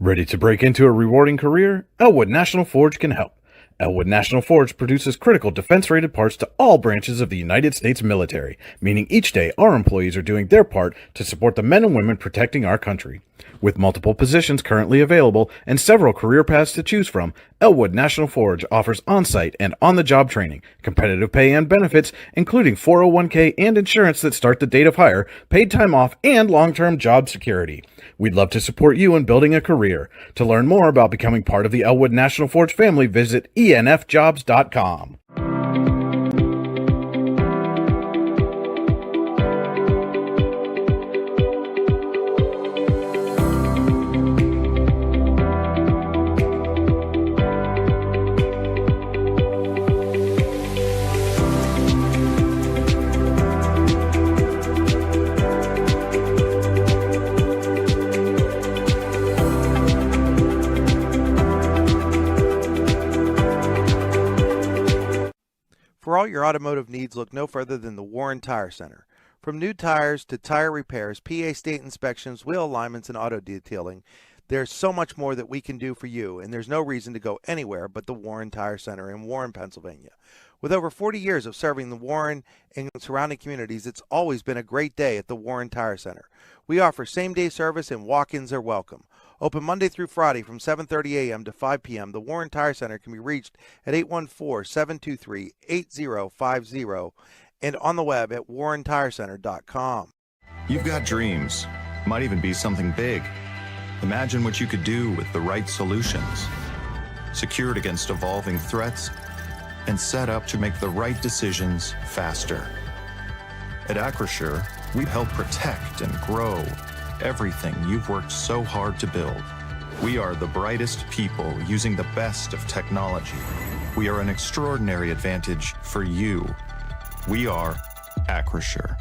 Ready to break into a rewarding career? Elwood National Forge can help. Elwood National Forge produces critical defense-rated parts to all branches of the United States military, meaning each day our employees are doing their part to support the men and women protecting our country. With multiple positions currently available and several career paths to choose from, Elwood National Forge offers on-site and on-the-job training, competitive pay and benefits, including 401k and insurance that start the date of hire, paid time off, and long-term job security. We'd love to support you in building a career. To learn more about becoming part of the Elwood National Forge family, visit enfjobs.com. For all your automotive needs, look no further than the Warren Tire Center. From new tires to tire repairs, PA state inspections, wheel alignments, and auto detailing, there's so much more that we can do for you, and there's no reason to go anywhere but the Warren Tire Center in Warren, Pennsylvania. With over 40 years of serving the Warren and surrounding communities, it's always been a great day at the Warren Tire Center. We offer same-day service and walk-ins are welcome. Open Monday through Friday from 7:30 a.m. to 5 p.m., the Warren Tire Center can be reached at 814-723-8050 and on the web at warrentirecenter.com. You've got dreams. Might even be something big. Imagine what you could do with the right solutions. Secured against evolving threats and set up to make the right decisions faster. At Acrisure, we help protect and grow everything you've worked so hard to build. We are the brightest people using the best of technology. We are an extraordinary advantage for you. We are Acrisure.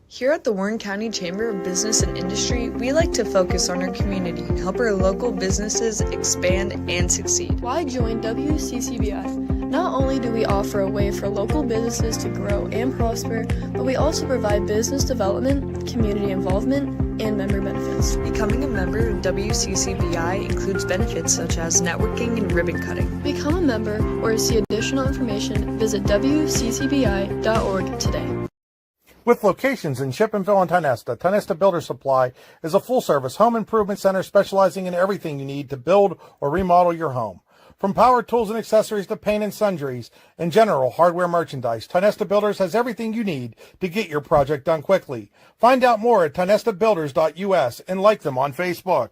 Here at the Warren County Chamber of Business and Industry, we like to focus on our community and help our local businesses expand and succeed. Why join WCCBI? Not only do we offer a way for local businesses to grow and prosper, but we also provide business development, community involvement, and member benefits. Becoming a member of WCCBI includes benefits such as networking and ribbon cutting. Become a member or to see additional information, visit WCCBI.org today. With locations in Shippenville and Tionesta, Tionesta Builder Supply is a full-service home improvement center specializing in everything you need to build or remodel your home. From power tools and accessories to paint and sundries and general hardware merchandise, Tionesta Builders has everything you need to get your project done quickly. Find out more at tionestabuilders.us and like them on Facebook.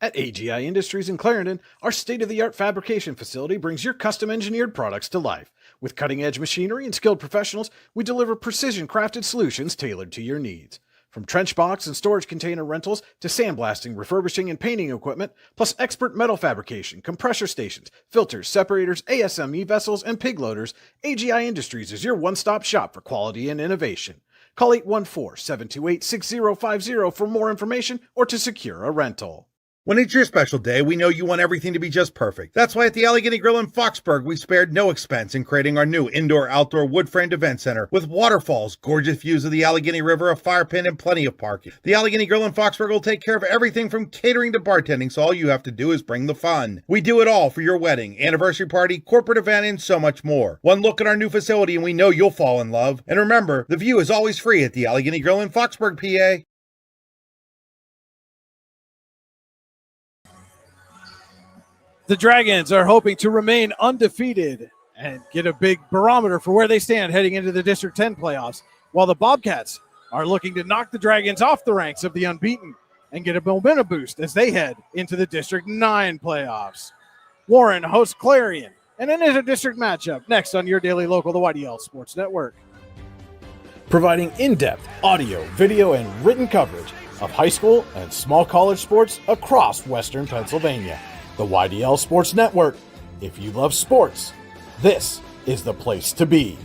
At AGI Industries in Clarion, our state-of-the-art fabrication facility brings your custom-engineered products to life. With cutting-edge machinery and skilled professionals, we deliver precision-crafted solutions tailored to your needs. From trench box and storage container rentals to sandblasting, refurbishing, and painting equipment, plus expert metal fabrication, compressor stations, filters, separators, ASME vessels, and pig loaders, AGI Industries is your one-stop shop for quality and innovation. Call 814-728-6050 for more information or to secure a rental. When it's your special day, we know you want everything to be just perfect. That's why at the Allegheny Grill in Foxburg, we spared no expense in creating our new indoor-outdoor wood-framed event center with waterfalls, gorgeous views of the Allegheny River, a fire pit, and plenty of parking. The Allegheny Grill in Foxburg will take care of everything from catering to bartending, so all you have to do is bring the fun. We do it all for your wedding, anniversary party, corporate event, and so much more. One look at our new facility and we know you'll fall in love. And remember, the view is always free at the Allegheny Grill in Foxburg, PA. The Dragons are hoping to remain undefeated and get a big barometer for where they stand heading into the District 10 playoffs, while the Bobcats are looking to knock the Dragons off the ranks of the unbeaten and get a momentum boost as they head into the District 9 playoffs. Warren hosts Clarion and an inter-district matchup next on your daily local, the YDL Sports Network. Providing in-depth audio, video, and written coverage of high school and small college sports across Western Pennsylvania. The YDL Sports Network. If you love sports, this is the place to be.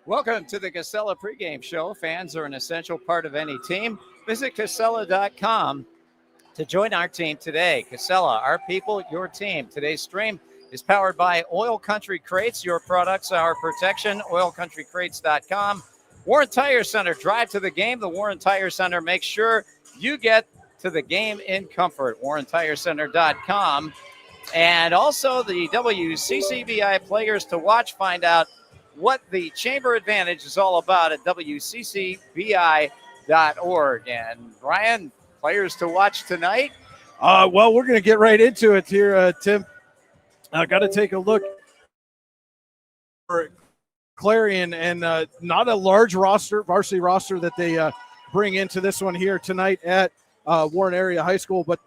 Welcome to the Casella pregame show. Fans are an essential part of any team. Visit Casella.com to join our team today. Casella, our people, your team. Today's stream is powered by Oil Country Crates. Your products, our protection. OilCountryCrates.com. Warren Tire Center, drive to the game. The Warren Tire Center, make sure you get to the game in comfort. WarrenTireCenter.com. And also the WCCBI Players to Watch. Find out what the Chamber Advantage is all about at WCCBI.org. And Brian, players to watch tonight? Well, we're going to get right into it here, Tim. I got to take a look for Clarion, and not a large varsity roster that they bring into this one here tonight at Warren Area High School. But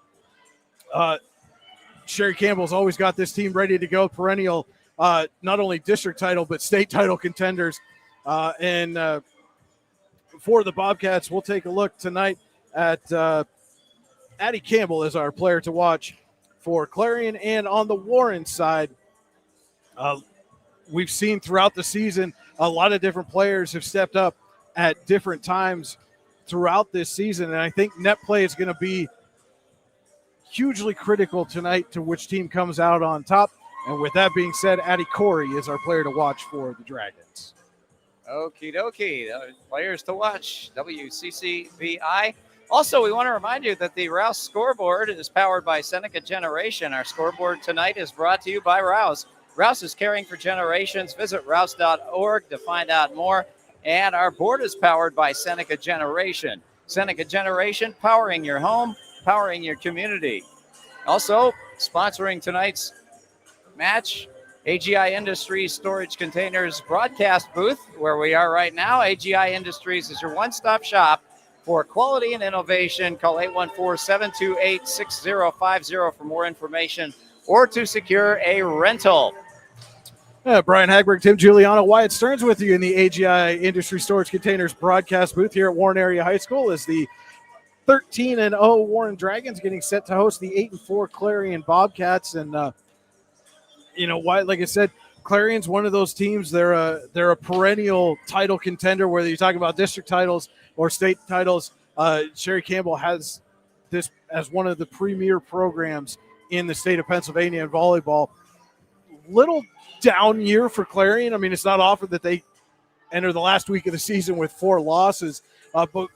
Sherry Campbell's always got this team ready to go, perennial, not only district title, but state title contenders. And for the Bobcats, we'll take a look tonight at Addie Campbell is our player to watch for Clarion. And on the Warren side, we've seen throughout the season a lot of different players have stepped up at different times throughout this season. And I think net play is going to be hugely critical tonight to which team comes out on top. And with that being said, Addie Corey is our player to watch for the Dragons. Okie dokie. Players to watch, WCCBI. Also, we want to remind you that the Rouse scoreboard is powered by Seneca Generation. Our scoreboard tonight is brought to you by Rouse. Rouse is caring for generations. Visit rouse.org to find out more. And our board is powered by Seneca Generation. Seneca Generation, powering your home, powering your community. Also, sponsoring tonight's match, AGI Industries Storage Containers broadcast booth, where we are right now. AGI Industries is your one-stop shop for quality and innovation. Call 814-728-6050 for more information or to secure a rental. Brian Hagberg, Tim Giuliano, Wyatt Stearns with you in the AGI Industry Storage Containers broadcast booth here at Warren Area High School as the 13-0 Warren Dragons getting set to host the 8-4 Clarion Bobcats. And, Wyatt, like I said, Clarion's one of those teams. They're a perennial title contender, whether you're talking about district titles or state titles. Sherry Campbell has this as one of the premier programs in the state of Pennsylvania in volleyball. Little down year for Clarion. I mean, it's not often that they enter the last week of the season with 4 losses. But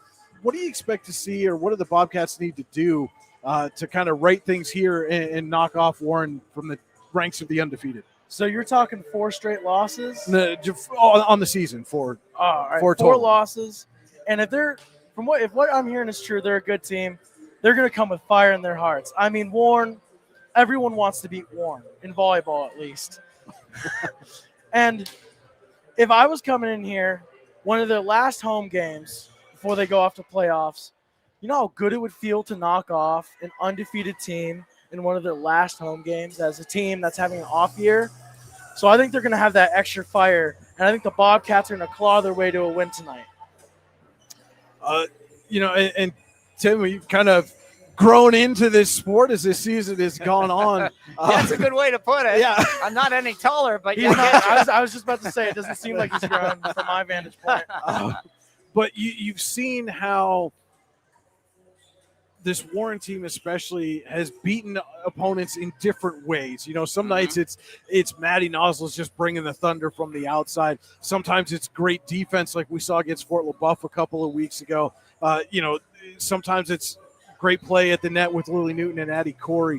what do you expect to see, or what do the Bobcats need to do to kind of right things here and knock off Warren from the ranks of the undefeated? So you're talking 4 straight losses? On the season, 4. All right, 4 4 total. losses. And if what I'm hearing is true, they're a good team. They're going to come with fire in their hearts. I mean, Warren, everyone wants to beat Warren, in volleyball at least. And if I was coming in here, one of their last home games before they go off to playoffs, you know how good it would feel to knock off an undefeated team in one of their last home games as a team that's having an off year. So I think they're going to have that extra fire, and I think the Bobcats are going to claw their way to a win tonight. And Tim, we've kind of grown into this sport as this season has gone on. That's a good way to put it. Yeah. I'm not any taller, but I was just about to say, it doesn't seem like he's grown from my vantage point. But you've seen how this Warren team especially has beaten opponents in different ways. Some nights it's Maddie Noslow's just bringing the thunder from the outside. Sometimes it's great defense like we saw against Fort LaBeouf a couple of weeks ago. Sometimes it's great play at the net with Lily Newton and Addie Corey.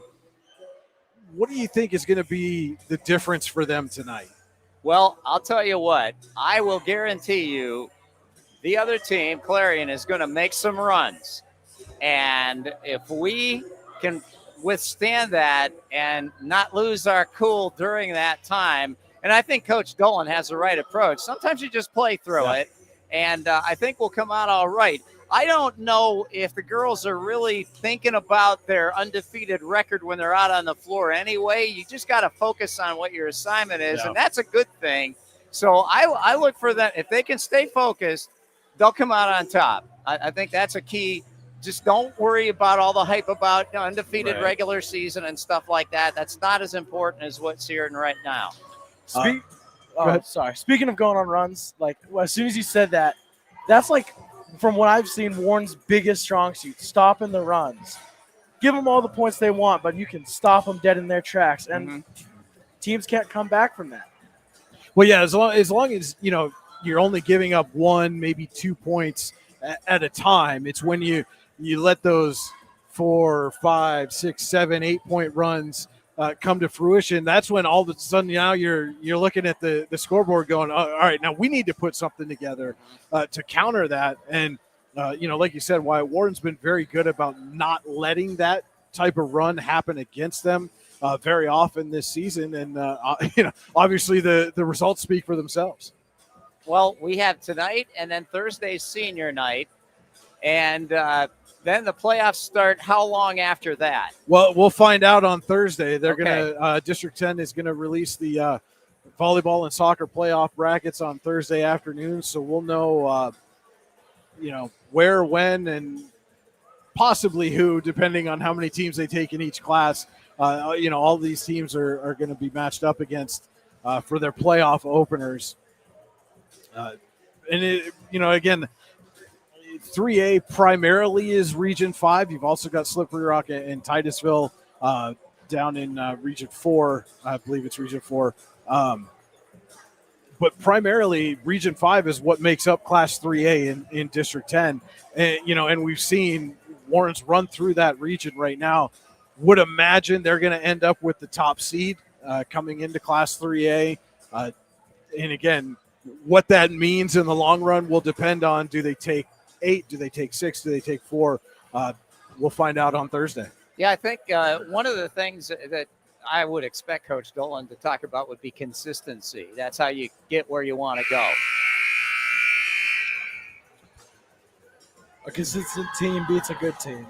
What do you think is going to be the difference for them tonight? Well, I'll tell you what. I will guarantee you the other team, Clarion, is going to make some runs. And if we can withstand that and not lose our cool during that time, and I think Coach Dolan has the right approach. Sometimes you just play through it, and I think we'll come out all right. I don't know if the girls are really thinking about their undefeated record when they're out on the floor anyway. You just got to focus on what your assignment is, and that's a good thing. So I look for them. If they can stay focused, they'll come out on top. I think that's a key. Just don't worry about all the hype about undefeated regular season and stuff like that. That's not as important as what's here and right now. Speaking of going on runs, as soon as you said that, that's from what I've seen, Warren's biggest strong suit, stopping the runs. Give them all the points they want, but you can stop them dead in their tracks, and teams can't come back from that. Well, yeah, as long as you're only giving up 1, maybe 2 points at a time. It's when you let those 4, 5, 6, 7, 8 point runs come to fruition. That's when all of a sudden now you're looking at the scoreboard going, all right, now we need to put something together to counter that. And like you said, Wyatt, Warren's been very good about not letting that type of run happen against them very often this season. And obviously the results speak for themselves. Well, we have tonight and then Thursday's senior night, and then the playoffs start how long after that? Well, we'll find out on Thursday. They're going to District 10 is going to release the volleyball and soccer playoff brackets on Thursday afternoon, so we'll know where, when, and possibly who, depending on how many teams they take in each class. All these teams are going to be matched up against for their playoff openers. Again, 3A primarily is Region 5. You've also got Slippery Rock and Titusville down in Region 4. I believe it's Region 4. But primarily Region 5 is what makes up Class 3A in District 10. And we've seen Warren's run through that region right now. Would imagine they're going to end up with the top seed coming into Class 3A. And again, what that means in the long run will depend on, do they take 8? Do they take 6? Do they take 4? We'll find out on Thursday. Yeah, I think one of the things that I would expect Coach Dolan to talk about would be consistency. That's how you get where you want to go. A consistent team beats a good team.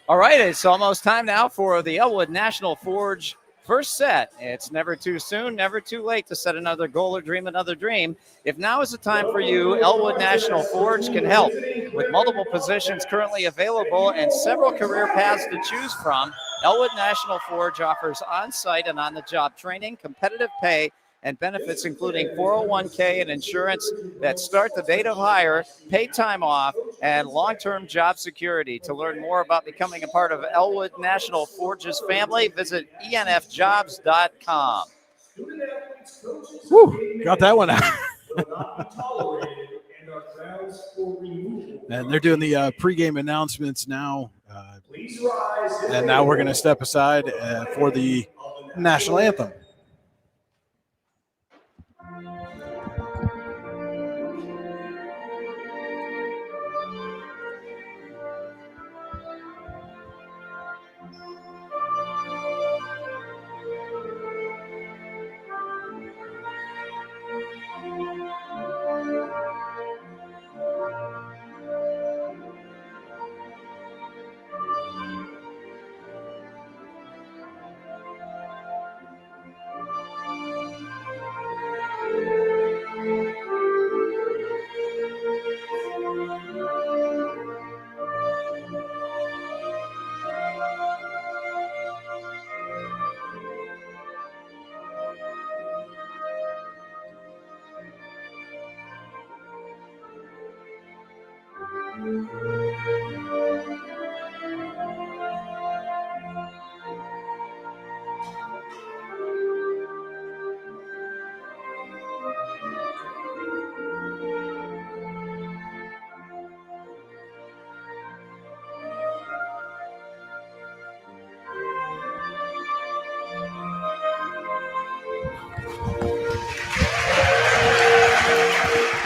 All right, it's almost time now for the Elwood National Forge first set. It's never too soon, never too late to set another goal or dream another dream. If now is the time for you, Elwood National Forge can help. With multiple positions currently available and several career paths to choose from, Elwood National Forge offers on-site and on-the-job training, competitive pay, and benefits including 401k and insurance that start the date of hire, paid time off, and long-term job security. To learn more about becoming a part of Elwood National Forge's family, visit enfjobs.com. Whew, got that one out. And they're doing the pregame announcements now. And now we're going to step aside for the national anthem.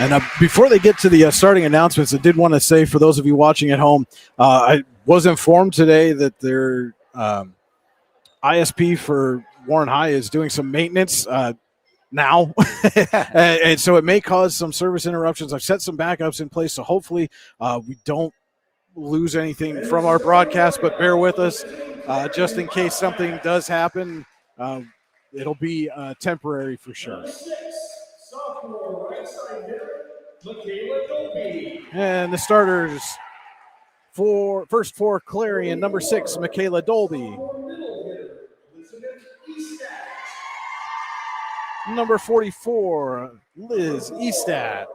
And before they get to the starting announcements, I did want to say for those of you watching at home, I was informed today that their ISP for Warren High is doing some maintenance now. and so it may cause some service interruptions. I've set some backups in place, so hopefully we don't lose anything from our broadcast, but bear with us just in case something does happen. It'll be temporary for sure. And the starters first for Clarion, number 6, Michaela Dolby. Number 44, Liz Eastat.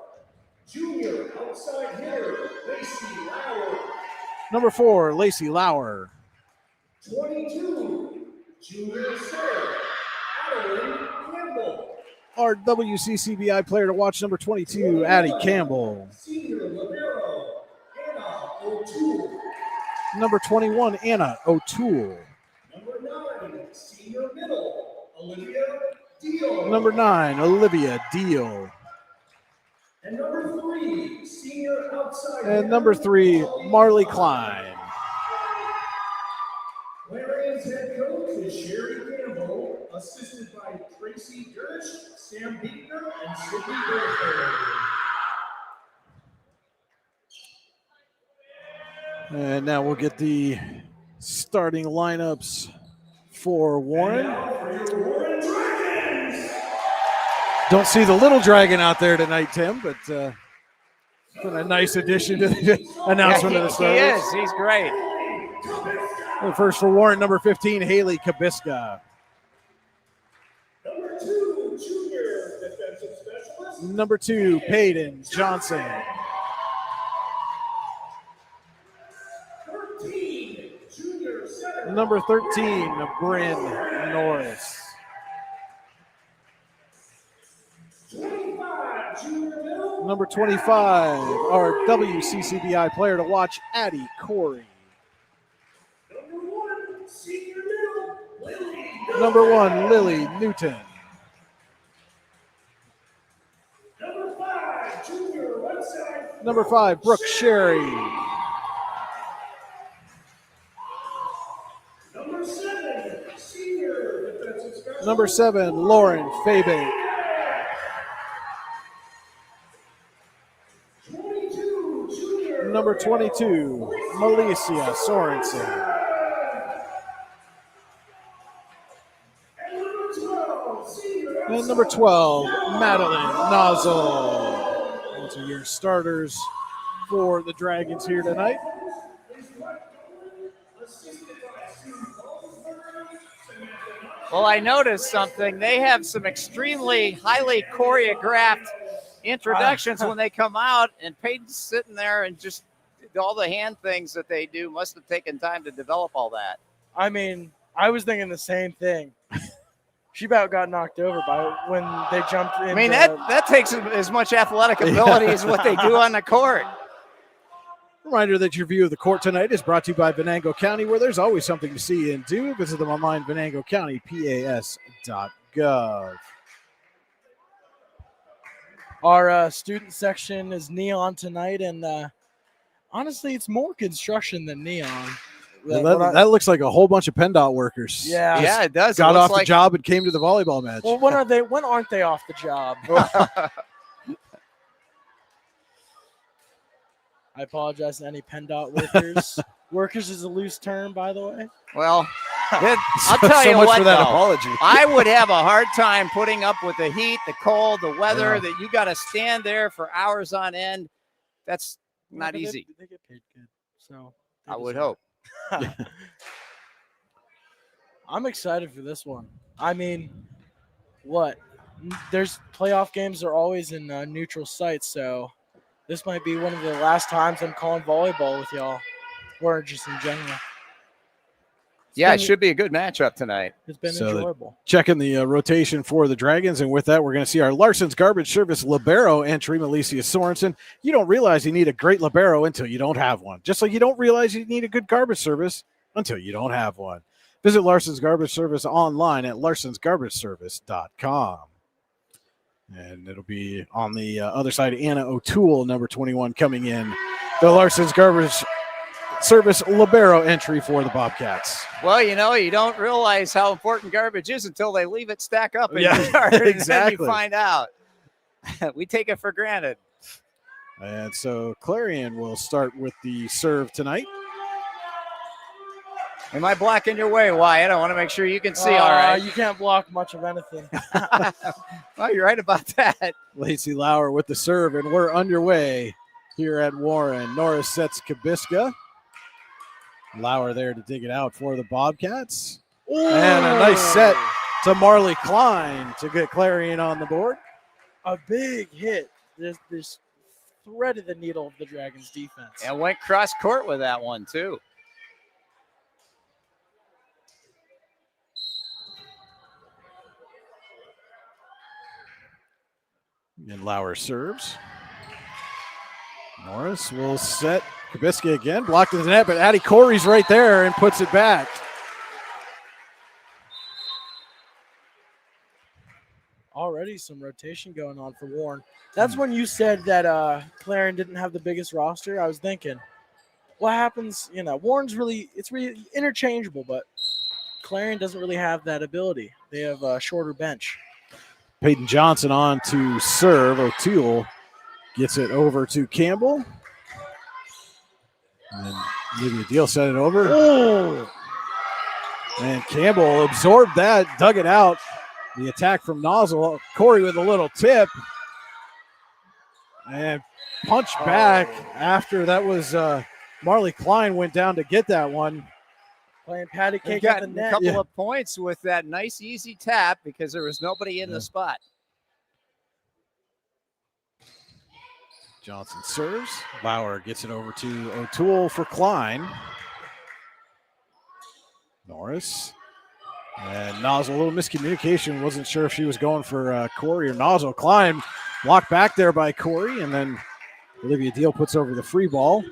Junior outside hitter, Lacey Lauer. Number 4, Lacey Lauer. 22, junior setter, Adeline Campbell. our WCCBI player to watch, number 22, Addie Campbell. Senior libero, Anna O'Toole. Number 21, Anna O'Toole. Number 9, senior middle, Olivia Deal. Number 9, Olivia Deal. And number 3, senior outside. And number 3, Marley Klein. Clarion's head coach is Sherry Campbell, assisted by Tracy Gersh, Sam Beekner, and Sydney Burford. And now we'll get the starting lineups for Warren. Don't see the little dragon out there tonight, Tim, but been a nice addition to the announcement of the starters. He is. He's great. First for Warren, number 15, Haley Kabiska. Number 2, junior defensive specialist. Number 2, Peyton Johnson. 13, junior center. Number 13, Bryn Norris. 25, junior middle. Number 25, our WCCBI player to watch, Addie Corey. Number 1, senior middle, Lily. Number 1, Lily Newton. Number 5, junior right side. Number 5, Brooke Sherry. Number 7, senior defensive specialist. Number 7, Lauren Fabek. 22, junior. Number 22, Malicia Sorensen. And number 12, senior. And number 12, Madeline Nozzle. Those are your starters for the Dragons here tonight. Well, I noticed something. They have some extremely highly choreographed introductions when they come out, and Peyton's sitting there and just all the hand things that they do must have taken time to develop all that. I mean, I was thinking the same thing. She about got knocked over by when they jumped in. I mean, that takes as much athletic ability as what they do on the court. Reminder that your view of the court tonight is brought to you by Venango County, where there's always something to see and do. Visit them online, venangocountypas.gov. Our student section is neon tonight, and honestly, it's more construction than neon. That looks like a whole bunch of PennDOT workers. Yeah. Yeah, it does. Got It off looks the job and came to the volleyball match. Well, when are they? When aren't they off the job? I apologize to any PennDOT workers. Workers is a loose term, by the way. Well, I'll tell so you much what, for that though, apology. I would have a hard time putting up with the heat, the cold, the weather, that you got to stand there for hours on end. That's not easy. They get paid good, so I would hope. I'm excited for this one. I mean, what? There's playoff games are always in neutral sites, so this might be one of the last times I'm calling volleyball with y'all, or just in general. It should be a good matchup tonight. It's been enjoyable. Checking the rotation for the Dragons, and with that, we're going to see our Larson's Garbage Service libero entry, Malicia Sorensen. You don't realize you need a great libero until you don't have one, just like you don't realize you need a good garbage service until you don't have one. Visit Larson's Garbage Service online at larsonsgarbageservice.com. And it'll be on the other side, Anna O'Toole, number 21, coming in. The Larson's Garbage Service libero entry for the Bobcats. Well, you don't realize how important garbage is until they leave it stack up in Yeah, your yard. exactly. And you find out. We take it for granted. And so Clarion will start with the serve tonight. Am I blocking your way, Wyatt? I want to make sure you can see all right. You can't block much of anything. Well, you're right about that. Lacey Lauer with the serve, and we're underway here at Warren. Norris sets Kabiska. Lauer there to dig it out for the Bobcats. Ooh. And a nice set to Marley Klein to get Clarion on the board. A big hit. This threaded the needle of the Dragons' defense. And went cross court with that one, too. And Lauer serves. Norris will set Kubicki again, blocked to the net, but Addie Corey's right there and puts it back. Already some rotation going on for Warren. That's when you said that Clarion didn't have the biggest roster. I was thinking, what happens? Warren's really interchangeable, but Clarion doesn't really have that ability. They have a shorter bench. Peyton Johnson on to serve. O'Toole gets it over to Campbell. And Olivia Deal set it over. Oh! And Campbell absorbed that, dug it out. The attack from Nozzle. Corey with a little tip. And punch back after that was Marley Klein went down to get that one. Playing patty cake got at the net. a couple of points with that nice easy tap because there was nobody in the spot. Johnson serves. Lauer gets it over to O'Toole for Klein. Norris. And Nozzle, a little miscommunication. Wasn't sure if she was going for Corey or Nozzle. Klein blocked back there by Corey, and then Olivia Deal puts over the free ball.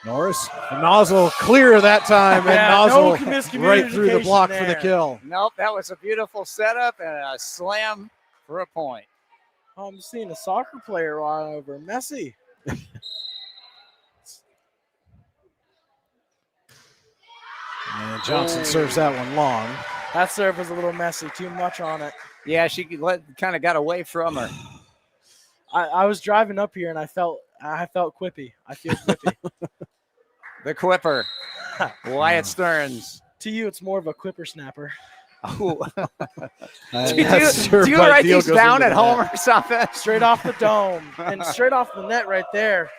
Norris, Nozzle clear that time, and Nozzle right through the block for the kill. Nope, that was a beautiful setup and a slam for a point. I'm seeing a soccer player all over. Messi. And Johnson serves that one long. That serve was a little messy. Too much on it. Yeah, she kind of got away from her. I was driving up here and I felt quippy. I feel quippy. The quipper, Wyatt Stearns. To you, it's more of a quipper snapper. Oh. Do you write these down at home or something? Straight off the dome and straight off the net right there.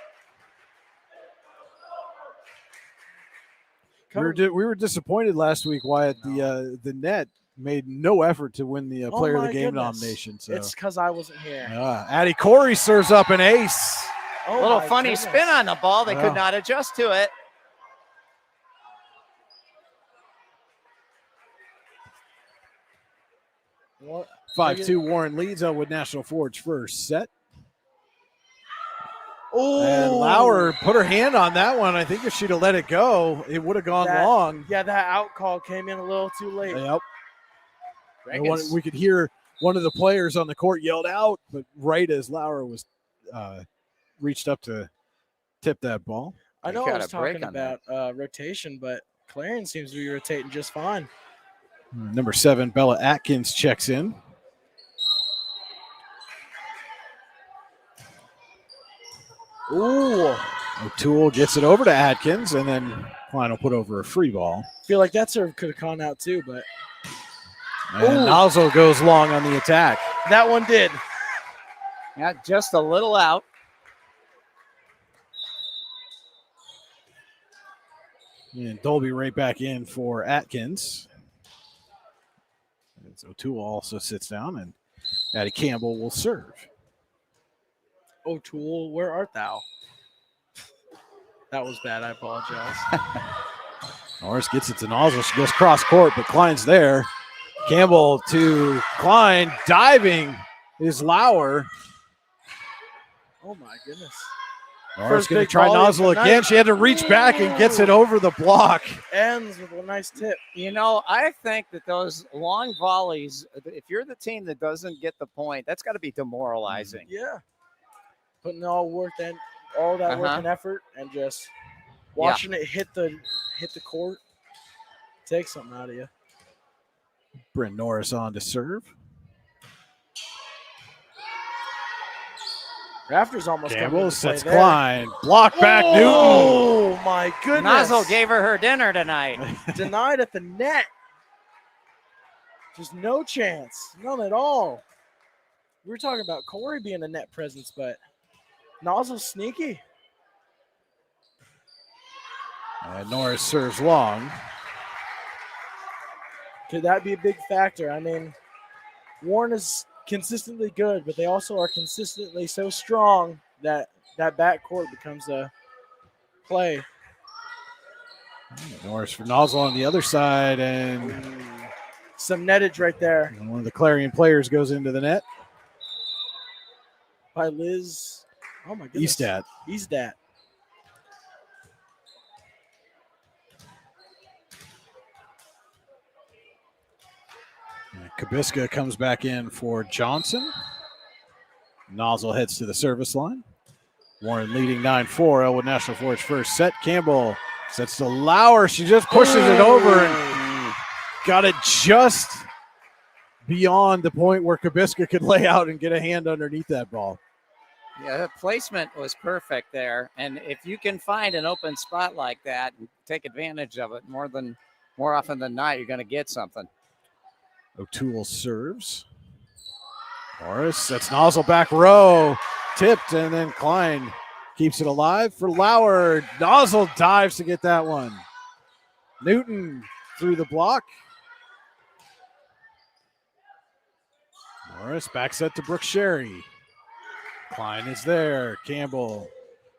We were disappointed last week, Wyatt. The net made no effort to win the Player of the Game nomination. So it's because I wasn't here. Addie Corey serves up an ace. A little funny spin on the ball. They could not adjust to it. What? 5-2 Warren leads Elwood National Forge first set. Oh, and Lauer put her hand on that one. I think if she'd have let it go, it would have gone long. Yeah, that out call came in a little too late. Yep. We could hear one of the players on the court yelled out, but right as Lauer was reached up to tip that ball. I know I was talking about rotation, but Clarion seems to be rotating just fine. Number 7, Bella Atkins checks in. Ooh. O'Toole gets it over to Atkins, and then Klein will put over a free ball. Feel like that serve could have gone out too, but. And Nozzle goes long on the attack. That one did. Yeah, just a little out. And Dolby right back in for Atkins. And O'Toole also sits down, and Addie Campbell will serve. O'Toole, where art thou? That was bad. I apologize. Norris gets it to Nozzle. She goes cross court, but Klein's there. Campbell to Klein. Diving is Lauer. Oh, my goodness. Norris going to try Nozzle again. She had to reach back and gets it over the block. Ends with a nice tip. You know, I think that those long volleys, if you're the team that doesn't get the point, that's got to be demoralizing. Yeah. Putting all that work and effort, and just watching it hit the court. Take something out of you. Bryn Norris on to serve. Rafters almost Campbell sets Klein. Block back Newton. Oh, my goodness. Nozzle gave her dinner tonight. Denied at the net. Just no chance. None at all. We were talking about Corey being a net presence, but Nozzle's sneaky. And Norris serves long. Could that be a big factor? I mean, Warren is consistently good, but they also are consistently so strong that backcourt becomes a play. Norris for Nozzle on the other side, and some nettage right there. And one of the Clarion players goes into the net. by Liz. Oh my goodness. Eastat. Eastat. Kubiska comes back in for Johnson. Nozzle heads to the service line. Warren leading 9-4. Elwood National Forge first set. Campbell sets to Lauer. She just pushes it over and got it just beyond the point where Kubiska could lay out and get a hand underneath that ball. Yeah, the placement was perfect there. And if you can find an open spot like that and take advantage of it more often than not, you're going to get something. O'Toole serves. Morris, that's Nozzle back row. Tipped, and then Klein keeps it alive for Lauer. Nozzle dives to get that one. Newton through the block. Morris back set to Brooke Sherry. Klein is there. Campbell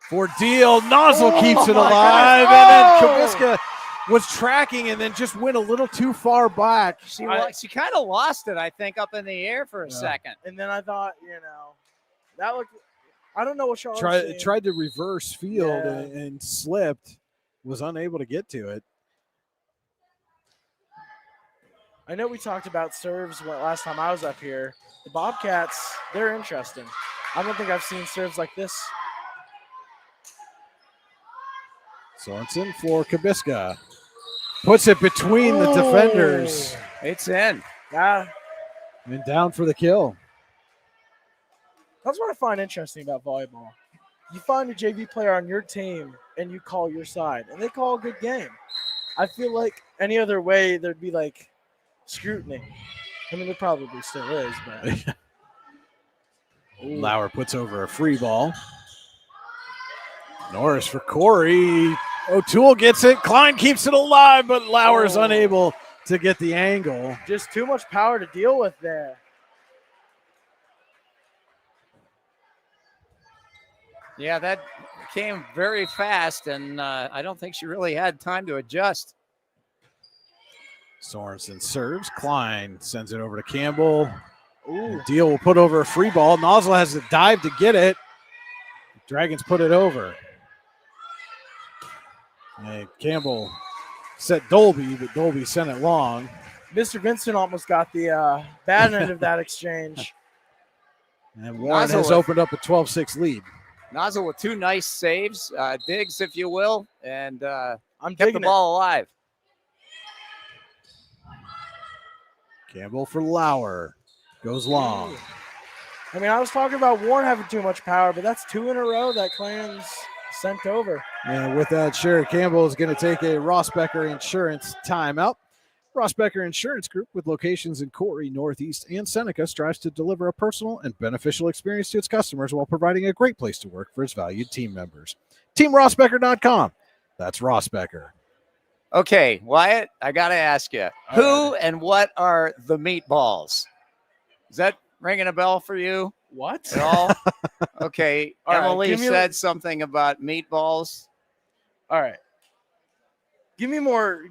for Deal. Nozzle keeps it alive, and then Kubiska was tracking and then just went a little too far back. She kind of lost it, I think, up in the air for a second. And then I thought, that looked. I don't know what Charlotte tried to reverse field and slipped. Was unable to get to it. I know we talked about serves last time I was up here. The Bobcats, they're interesting. I don't think I've seen serves like this. Sorensen for Kubiska. Puts it between the defenders. It's in. Yeah. And down for the kill. That's what I find interesting about volleyball. You find a JV player on your team and you call your side, and they call a good game. I feel like any other way there'd be like scrutiny. I mean, there probably still is, but. Lauer puts over a free ball. Norris for Corey. O'Toole gets it. Klein keeps it alive, but Lauer's unable to get the angle. Just too much power to deal with there. Yeah, that came very fast, and I don't think she really had time to adjust. Sorensen serves. Klein sends it over to Campbell. Deal will put over a free ball. Nozzle has to dive to get it. Dragons put it over. And Campbell set Dolby, but Dolby sent it long. Mr. Vincent almost got the bad end of that exchange. And Warren has opened up a 12-6 lead. Nozzle with two nice saves, digs, if you will, and I'm kept the ball alive. Campbell for Lauer. Goes long. I mean, I was talking about Warren having too much power, but that's two in a row that Clarion's sent over. And with that, Sherry Campbell is going to take a Ross Becker Insurance timeout. Ross Becker Insurance Group, with locations in Corey, Northeast, and Seneca, strives to deliver a personal and beneficial experience to its customers while providing a great place to work for its valued team members. TeamRossBecker.com. That's Ross Becker. Okay, Wyatt, I got to ask you, who and what are the meatballs? Is that ringing a bell for you? What? At all? Okay, All right, Emily give me said something about meatballs. All right. Give me more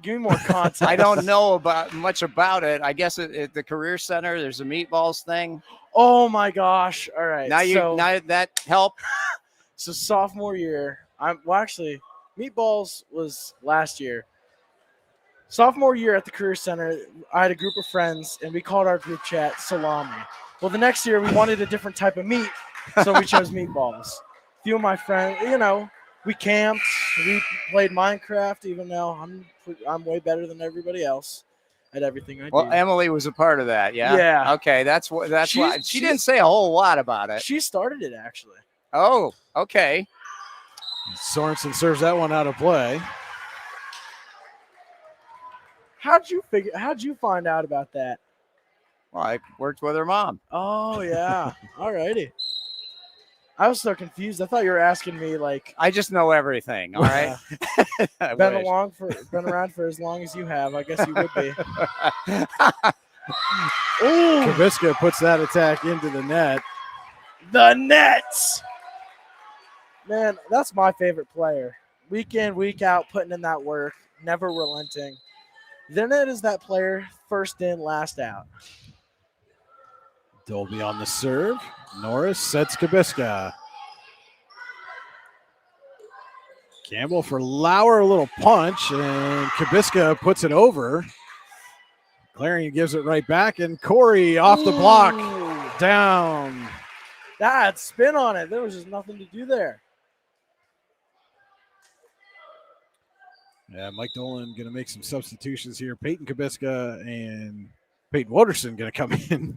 context. I don't know much about it. I guess at the Career Center, there's a meatballs thing. Oh my gosh! All right. Now that help. So sophomore year, actually, meatballs was last year. Sophomore year at the Career Center, I had a group of friends, and we called our group chat salami. Well, the next year, we wanted a different type of meat, so we chose meatballs. A few of my friends, we camped, we played Minecraft, even though I'm way better than everybody else at everything I do. Well, Emily was a part of that, yeah? Yeah. Okay, that's why. She didn't say a whole lot about it. She started it, actually. Oh, okay. Sorensen serves that one out of play. How'd you find out about that? Well, I worked with her mom. Oh, yeah. All righty. I was so confused. I thought you were asking me, like... I just know everything, all right? Been around for as long as you have. I guess you would be. Kubiska puts that attack into the net. The nets! Man, that's my favorite player. Week in, week out, putting in that work, never relenting. The net is that player, first in, last out. Dolby on the serve. Norris sets Kubiska. Campbell for Lauer, a little punch, and Kubiska puts it over. Clarion gives it right back, and Corey off the block, down. That had spin on it. There was just nothing to do there. Yeah, Mike Dolan going to make some substitutions here. Peyton Kubiska and Peyton Waterson going to come in.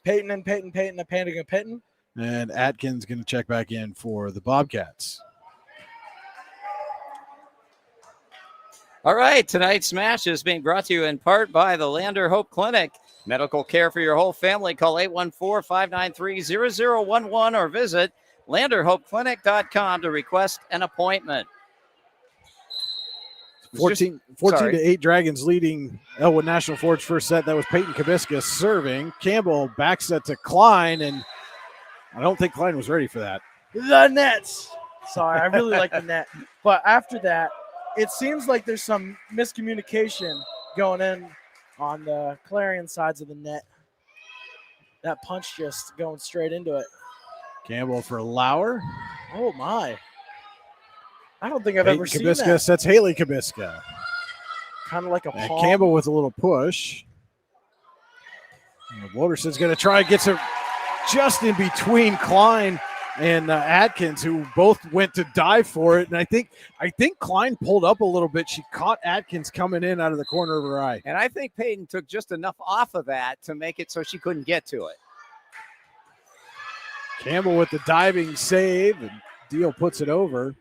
Peyton, a Panic and Peyton. And Atkins going to check back in for the Bobcats. All right, tonight's Smash is being brought to you in part by the Lander Hope Clinic. Medical care for your whole family. Call 814-593-0011 or visit landerhopeclinic.com to request an appointment. 14 to 8 Dragons leading Elwood National Forge first set. That was Peyton Kubiska serving. Campbell back set to Klein, and I don't think Klein was ready for that. The nets. Sorry, I really like the net. But after that, it seems like there's some miscommunication going in on the Clarion sides of the net. That punch just going straight into it. Campbell for Lauer. Oh, my. I don't think I've Peyton ever seen Kubiska that. sets Haley Kubiska. Kind of like a And palm. Campbell with a little push. Waterson's going to try, gets it just in between Klein and Atkins, who both went to dive for it. And I think Klein pulled up a little bit. She caught Atkins coming in out of the corner of her eye. And I think Peyton took just enough off of that to make it so she couldn't get to it. Campbell with the diving save, and Deal puts it over.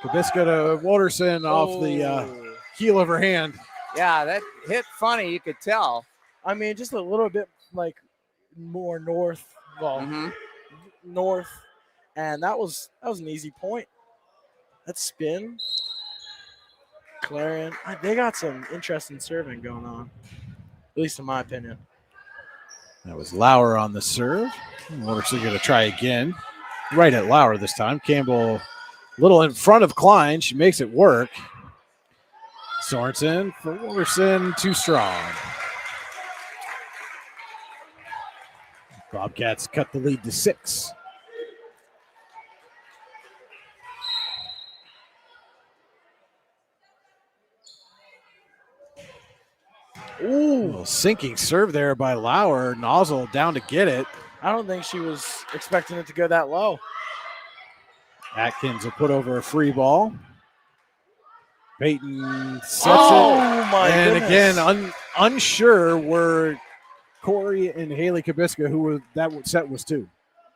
Kubiska to Waterson off the heel of her hand. Yeah, that hit funny, you could tell. I mean, just a little bit like more north. Well, north. And that was an easy point. That spin. Clarion. They got some interesting serving going on. At least in my opinion. That was Lauer on the serve. Waterson going to try again. Right at Lauer this time. Campbell a little in front of Klein. She makes it work. Sorensen for Waterson. Too strong. Bobcats cut the lead to 6. Ooh, sinking serve there by Lauer. Nozzle down to get it. I don't think she was expecting it to go that low. Atkins will put over a free ball. Peyton sets Oh, it. my And goodness. again, unsure were Corey and Haley Kubiska, who that set was to.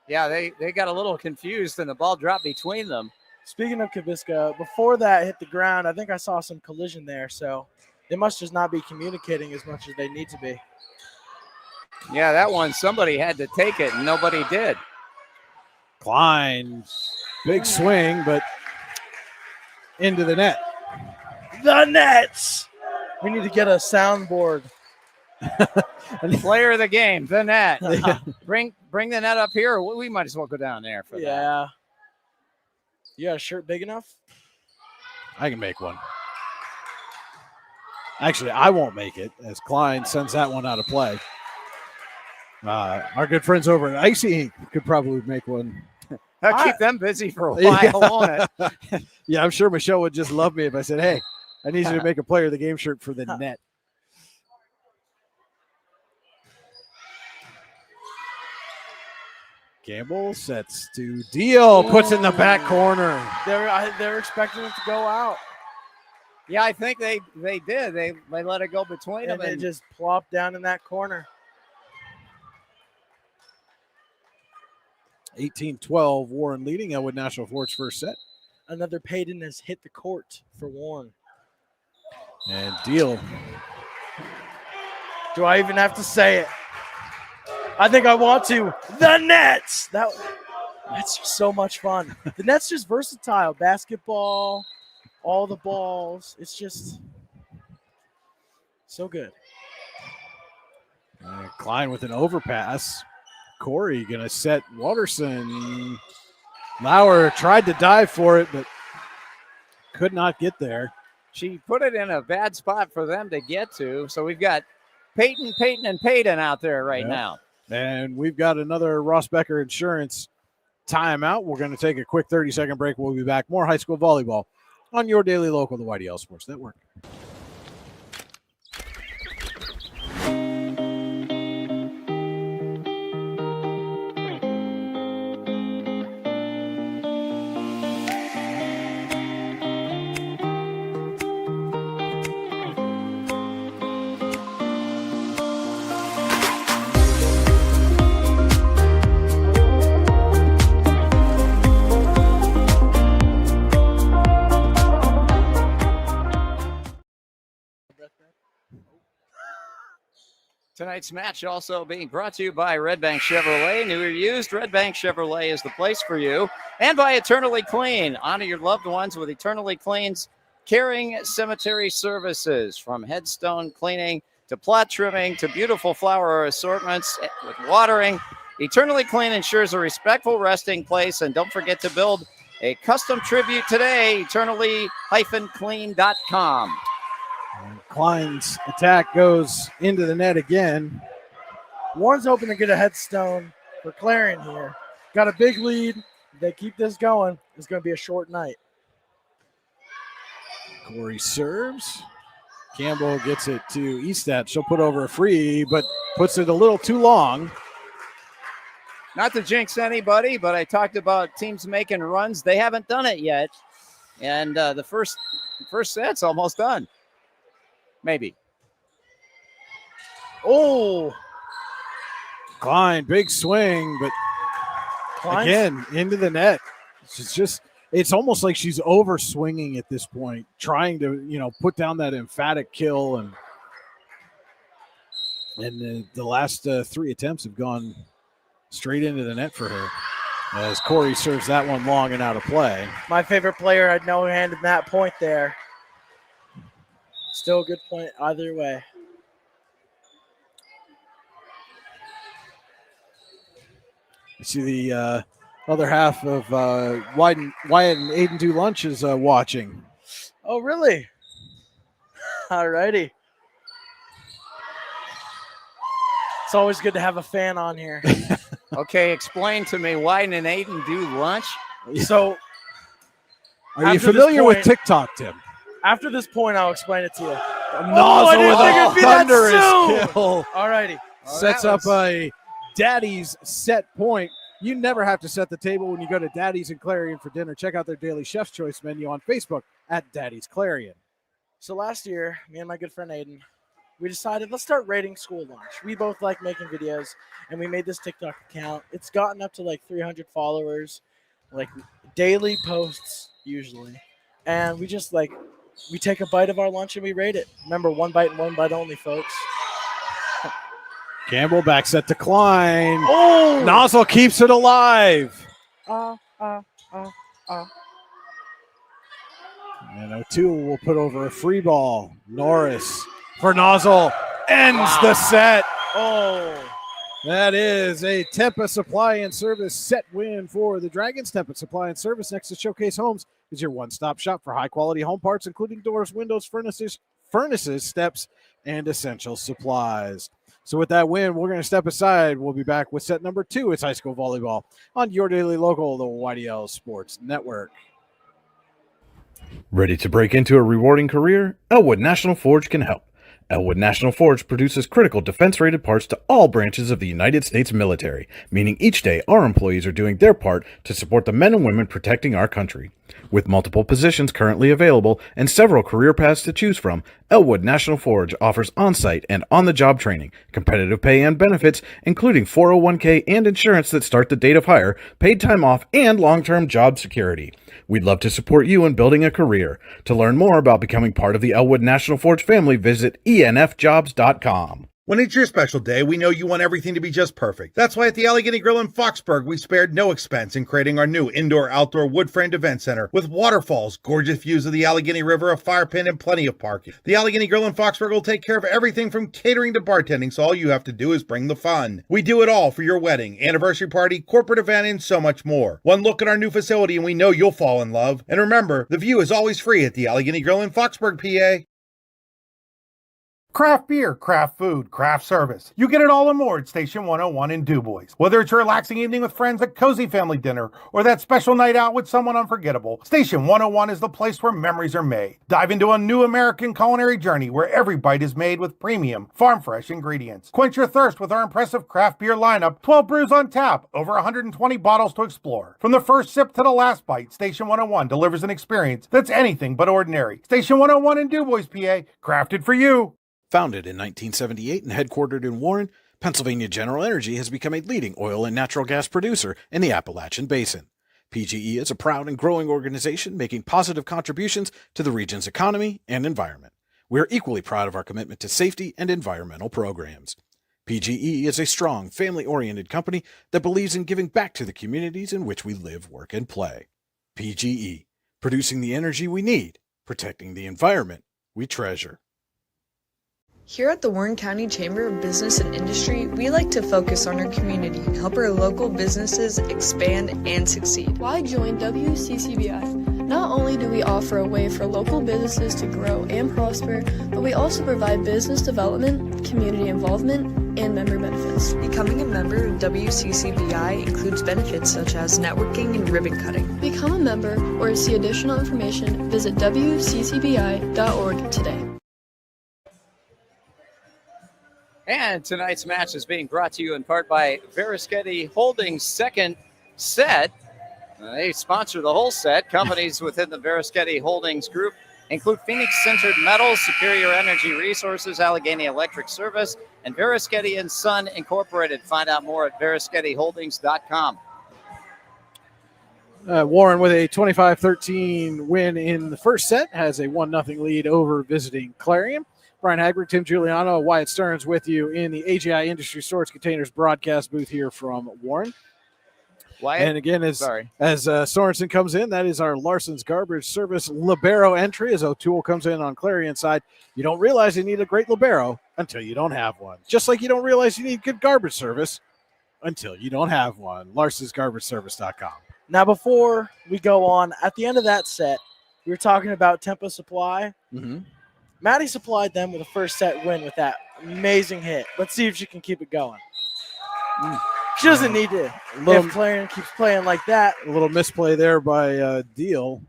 Yeah, they got a little confused and the ball dropped between them. Speaking of Kubiska, before that hit the ground, I think I saw some collision there. So they must just not be communicating as much as they need to be. Yeah, that one, somebody had to take it and nobody did. Klein, big swing, but into the net. The nets. We need to get a soundboard. Player of the game, the net. Bring the net up here. Or we might as well go down there for that. Yeah. You got a shirt big enough? I can make one. Actually, I won't make it as Klein sends that one out of play. Our good friends over at Icy Ink could probably make one. I'll keep them busy for a while, won't it? Yeah, I'm sure Michelle would just love me if I said, hey, I need you to make a player of the game shirt for the net. Campbell sets to Deal, puts it in the back corner. They're expecting it to go out. Yeah, I think they did. They let it go between them. And they just plopped down in that corner. 18-12, Warren leading Elwood National Forge first set. Another Payton has hit the court for Warren. And Deal. Do I even have to say it? I think I want to. The nets. That's just so much fun. The net's just versatile. Basketball, all the balls. It's just so good. Klein with an overpass. Corey going to set Waterson. Lauer tried to dive for it, but could not get there. She put it in a bad spot for them to get to. So we've got Peyton, and Peyton out there right now. And we've got another Ross Becker Insurance timeout. We're going to take a quick 30-second break. We'll be back. More high school volleyball on your daily local, the YDL Sports Network. Tonight's match also being brought to you by Red Bank Chevrolet. New or used, Red Bank Chevrolet is the place for you. And by Eternally Clean. Honor your loved ones with Eternally Clean's caring cemetery services. From headstone cleaning to plot trimming to beautiful flower assortments with watering. Eternally Clean ensures a respectful resting place. And don't forget to build a custom tribute today. Eternally-clean.com. And Klein's attack goes into the net again. Warren's hoping to get a headstone for Clarion here. Got a big lead. If they keep this going, it's going to be a short night. Corey serves. Campbell gets it to Estat. She'll put over a free, but puts it a little too long. Not to jinx anybody, but I talked about teams making runs. They haven't done it yet. And the first set's almost done. Maybe. Oh, Klein, big swing, but Klein's, again, into the net. It's almost like she's over swinging at this point, trying to, put down that emphatic kill. And the last 3 attempts have gone straight into the net for her as Corey serves that one long and out of play. my favorite player had no hand in that point there. Still a good point either way. You see the other half of Wyatt and Aiden Do Lunch is watching. Oh, really? All righty. It's always good to have a fan on here. Okay, explain to me why didn't Aiden do lunch? So, Are you after this familiar with point- TikTok, Tim? after this point, I'll explain it to you. Nozzle I didn't with think a it'd be that thunderous soon. kill. All righty. Sets up a Daddy's set point. You never have to set the table when you go to Daddy's and Clarion for dinner. Check out their daily Chef's Choice menu on Facebook at Daddy's Clarion. So last year, me and my good friend Aiden, we decided let's start rating school lunch. We both like making videos, and we made this TikTok account. It's gotten up to like 300 followers, like daily posts usually. And we just we take a bite of our lunch and we rate it. Remember, one bite and one bite only, folks. Campbell back set to Klein. Oh! Nozzle keeps it alive. And O'Toole will put over a free ball. Norris for Nozzle ends the set. Oh! That is a Tempa Supply and Service set win for the Dragons. Tempa Supply and Service next to Showcase Homes is your one-stop shop for high-quality home parts, including doors, windows, furnaces, steps, and essential supplies. So with that win, we're going to step aside. We'll be back with set number 2. It's high school volleyball on your daily local, the YDL Sports Network. Ready to break into a rewarding career? Elwood National Forge can help. Elwood National Forge produces critical defense-rated parts to all branches of the United States military, meaning each day our employees are doing their part to support the men and women protecting our country. With multiple positions currently available and several career paths to choose from, Elwood National Forge offers on-site and on-the-job training, competitive pay and benefits, including 401k and insurance that start the date of hire, paid time off, and long-term job security. We'd love to support you in building a career. To learn more about becoming part of the Elwood National Forge family, visit enfjobs.com. When it's your special day, we know you want everything to be just perfect. That's why at the Allegheny Grill in Foxburg, we spared no expense in creating our new indoor-outdoor wood-framed event center with waterfalls, gorgeous views of the Allegheny River, a fire pit, and plenty of parking. The Allegheny Grill in Foxburg will take care of everything from catering to bartending, so all you have to do is bring the fun. We do it all for your wedding, anniversary party, corporate event, and so much more. One look at our new facility and we know you'll fall in love. And remember, the view is always free at the Allegheny Grill in Foxburg, PA. Craft beer, craft food, craft service. You get it all and more at Station 101 in DuBois. Whether it's a relaxing evening with friends at cozy family dinner or that special night out with someone unforgettable, Station 101 is the place where memories are made. Dive into a new American culinary journey where every bite is made with premium, farm-fresh ingredients. Quench your thirst with our impressive craft beer lineup, 12 brews on tap, over 120 bottles to explore. From the first sip to the last bite, Station 101 delivers an experience that's anything but ordinary. Station 101 in DuBois, PA, crafted for you. Founded in 1978 and headquartered in Warren, Pennsylvania General Energy has become a leading oil and natural gas producer in the Appalachian Basin. PGE is a proud and growing organization making positive contributions to the region's economy and environment. We are equally proud of our commitment to safety and environmental programs. PGE is a strong, family-oriented company that believes in giving back to the communities in which we live, work, and play. PGE, producing the energy we need, protecting the environment we treasure. Here at the Warren County Chamber of Business and Industry, we like to focus on our community and help our local businesses expand and succeed. Why join WCCBI? Not only do we offer a way for local businesses to grow and prosper, but we also provide business development, community involvement, and member benefits. Becoming a member of WCCBI includes benefits such as networking and ribbon cutting. Become a member or to see additional information, visit WCCBI.org today. And tonight's match is being brought to you in part by Verischetti Holdings' second set. They sponsor the whole set. Companies within the Verischetti Holdings group include Phoenix Centered Metals, Superior Energy Resources, Allegheny Electric Service, and Verischetti & Son Incorporated. Find out more at verischettiholdings.com. Warren with a 25-13 win in the first set has a 1-0 lead over visiting Clarion. Brian Hagberg, Tim Giuliano, Wyatt Stearns with you in the AGI Industry Storage Containers broadcast booth here from Warren. Wyatt? And again, as Sorensen comes in, that is our Larson's Garbage Service Libero entry. As O'Toole comes in on Clarion side, you don't realize you need a great Libero until you don't have one. Just like you don't realize you need good garbage service until you don't have one. Larson'sGarbageService.com. Now, before we go on, at the end of that set, we were talking about Tempo Supply. Mm-hmm. Maddie supplied them with a first set win with that amazing hit. Let's see if she can keep it going. She doesn't need to. If Clarion keeps playing like that. A little misplay there by Deal.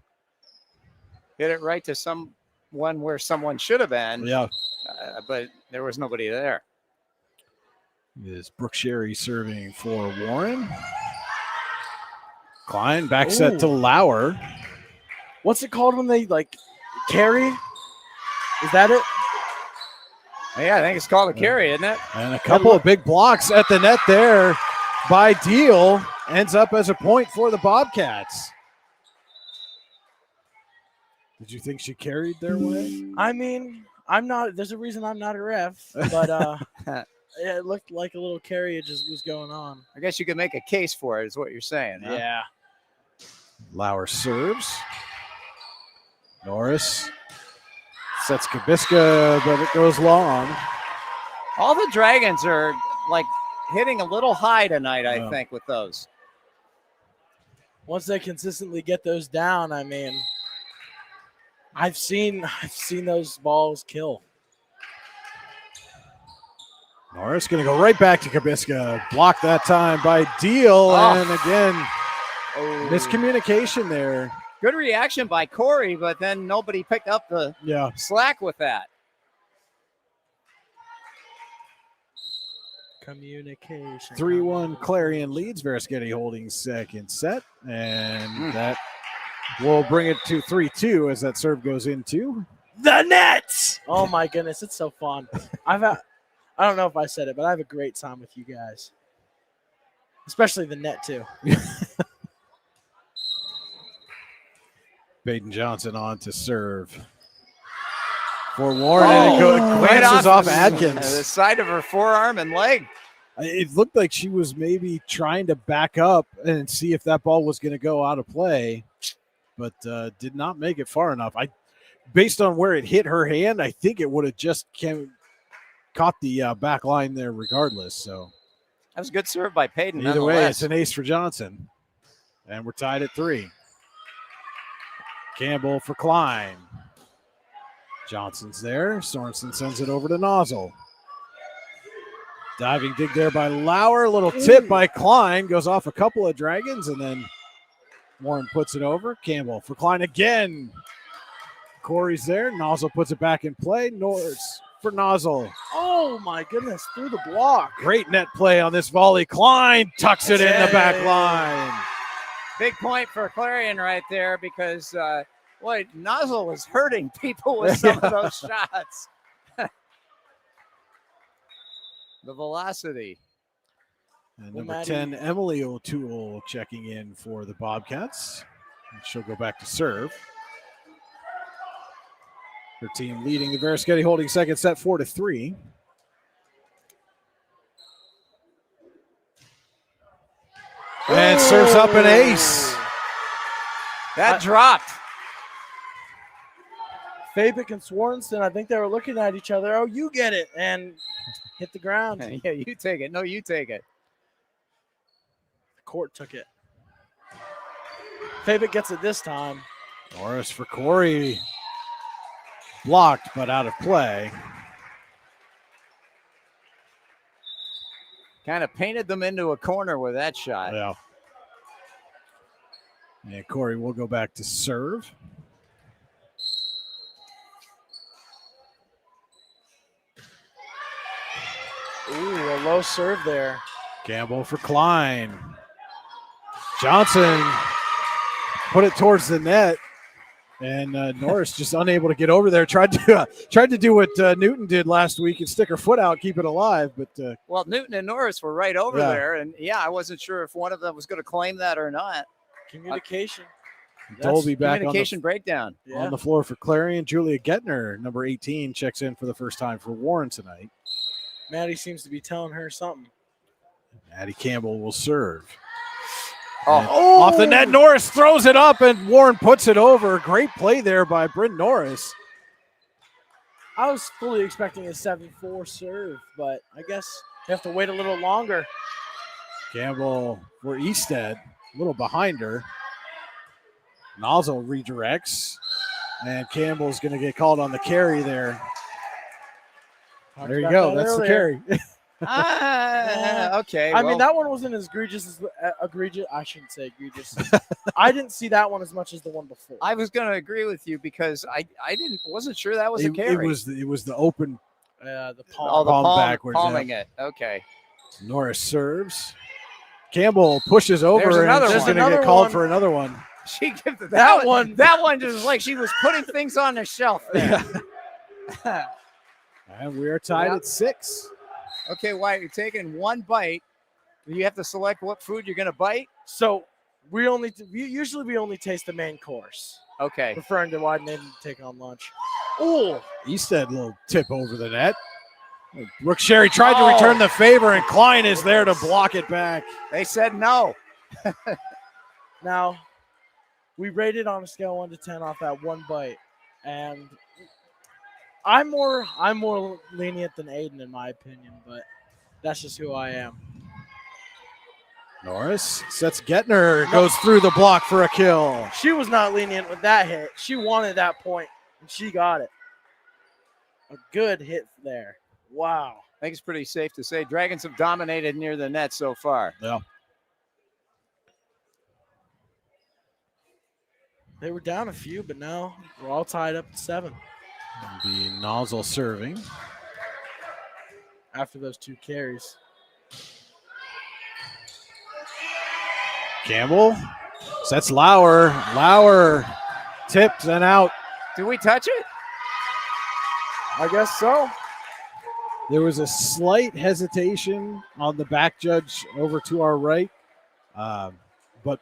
Hit it right to someone where someone should have been. Yeah. But there was nobody there. Is Brooke Sherry serving for Warren. Klein back set to Lauer. What's it called when they carry? Is that it? Yeah, I think it's called a carry, isn't it? And a couple of big blocks at the net there by Deal. Ends up as a point for the Bobcats. Did you think she carried their way? I mean, I'm not. There's a reason I'm not a ref, but it looked like a little carriage was going on. I guess you could make a case for it, is what you're saying. Huh? Yeah. Lauer serves. Norris sets Kabiska, but it goes long. All the Dragons are hitting a little high tonight, I think, with those. Once they consistently get those down, I mean, I've seen those balls kill. Norris going to go right back to Kabiska. Blocked that time by Deal, and again, miscommunication there. Good reaction by Corey, but then nobody picked up the slack with that. Communication. 3-1 Clarion leads. Verischetti holding second set, and that will bring it to 3-2 as that serve goes into the net. Oh my goodness, it's so fun. I don't know if I said it, but I have a great time with you guys, especially the net too. Baden Johnson on to serve for Warren, and it glances off Adkins. The side of her forearm and leg. It looked like she was maybe trying to back up and see if that ball was going to go out of play, but did not make it far enough. Based on where it hit her hand, I think it would have just caught the back line there regardless. So that was a good serve by Payton. Either way, it's an ace for Johnson, and we're tied at 3. Campbell for Klein. Johnson's there. Sorensen sends it over to Nozzle. Diving dig there by Lauer. Little tip by Klein. Goes off a couple of Dragons, and then Warren puts it over. Campbell for Klein again. Corey's there. Nozzle puts it back in play. Norris for Nozzle. Oh, my goodness. Through the block. Great net play on this volley. Klein tucks it in the back line. Big point for Clarion right there because, boy, Nozzle was hurting people with some of those shots. The velocity. And number 10, Emily O'Toole checking in for the Bobcats. And she'll go back to serve. Her team leading the Verischetti holding second set 4-3. And serves up an ace. That dropped. Fabic and Swarnston, I think they were looking at each other. Oh, you get it. And hit the ground. Yeah, you take it. No, you take it. The court took it. Fabic gets it this time. Norris for Corey. Blocked, but out of play. Kind of painted them into a corner with that shot. Yeah. And Corey will go back to serve. Ooh, a low serve there. Campbell for Klein. Johnson put it towards the net. And Norris just unable to get over there. Tried to do what Newton did last week and stick her foot out, keep it alive. But well, Newton and Norris were right over there, and I wasn't sure if one of them was going to claim that or not. Communication. Dolby back communication breakdown on the floor for Clarion. Julia Gettner, number 18, checks in for the first time for Warren tonight. Maddie seems to be telling her something. Addie Campbell will serve. Oh. Off the net, Norris throws it up, and Warren puts it over. Great play there by Bryn Norris. I was fully expecting a 7-4 serve, but I guess you have to wait a little longer. Campbell for Easted, a little behind her. Nozzle redirects, and Campbell's going to get called on the carry there. There you go. That's the carry. Okay. I mean, that one wasn't as egregious. I shouldn't say egregious. I didn't see that one as much as the one before. I was going to agree with you because I wasn't sure that was a carry. It was the open. The palm backwards. Palming it. Okay. Norris serves. Campbell pushes over, and she's going to get called for another one. She gives that one. That one just like she was putting things on the shelf there. And we are tied at 6. Okay, Wyatt, you're taking one bite. You have to select what food you're going to bite. So we usually only taste the main course. Okay. Referring to why I didn't take on lunch. Oh, Easted little tip over the net. Brooke Sherry tried to return the favor, and Klein is there to block it back. They said no. Now, we rated on a scale of 1 to 10 off that one bite, and I'm more lenient than Aiden in my opinion, but that's just who I am. Norris sets Gettner, goes through the block for a kill. She was not lenient with that hit. She wanted that point, and she got it. A good hit there. Wow. I think it's pretty safe to say Dragons have dominated near the net so far. Yeah. They were down a few, but now we're all tied up at 7. The Nozzle serving. After those 2 carries. Campbell sets Lauer. Lauer tipped and out. Did we touch it? I guess so. There was a slight hesitation on the back judge over to our right, but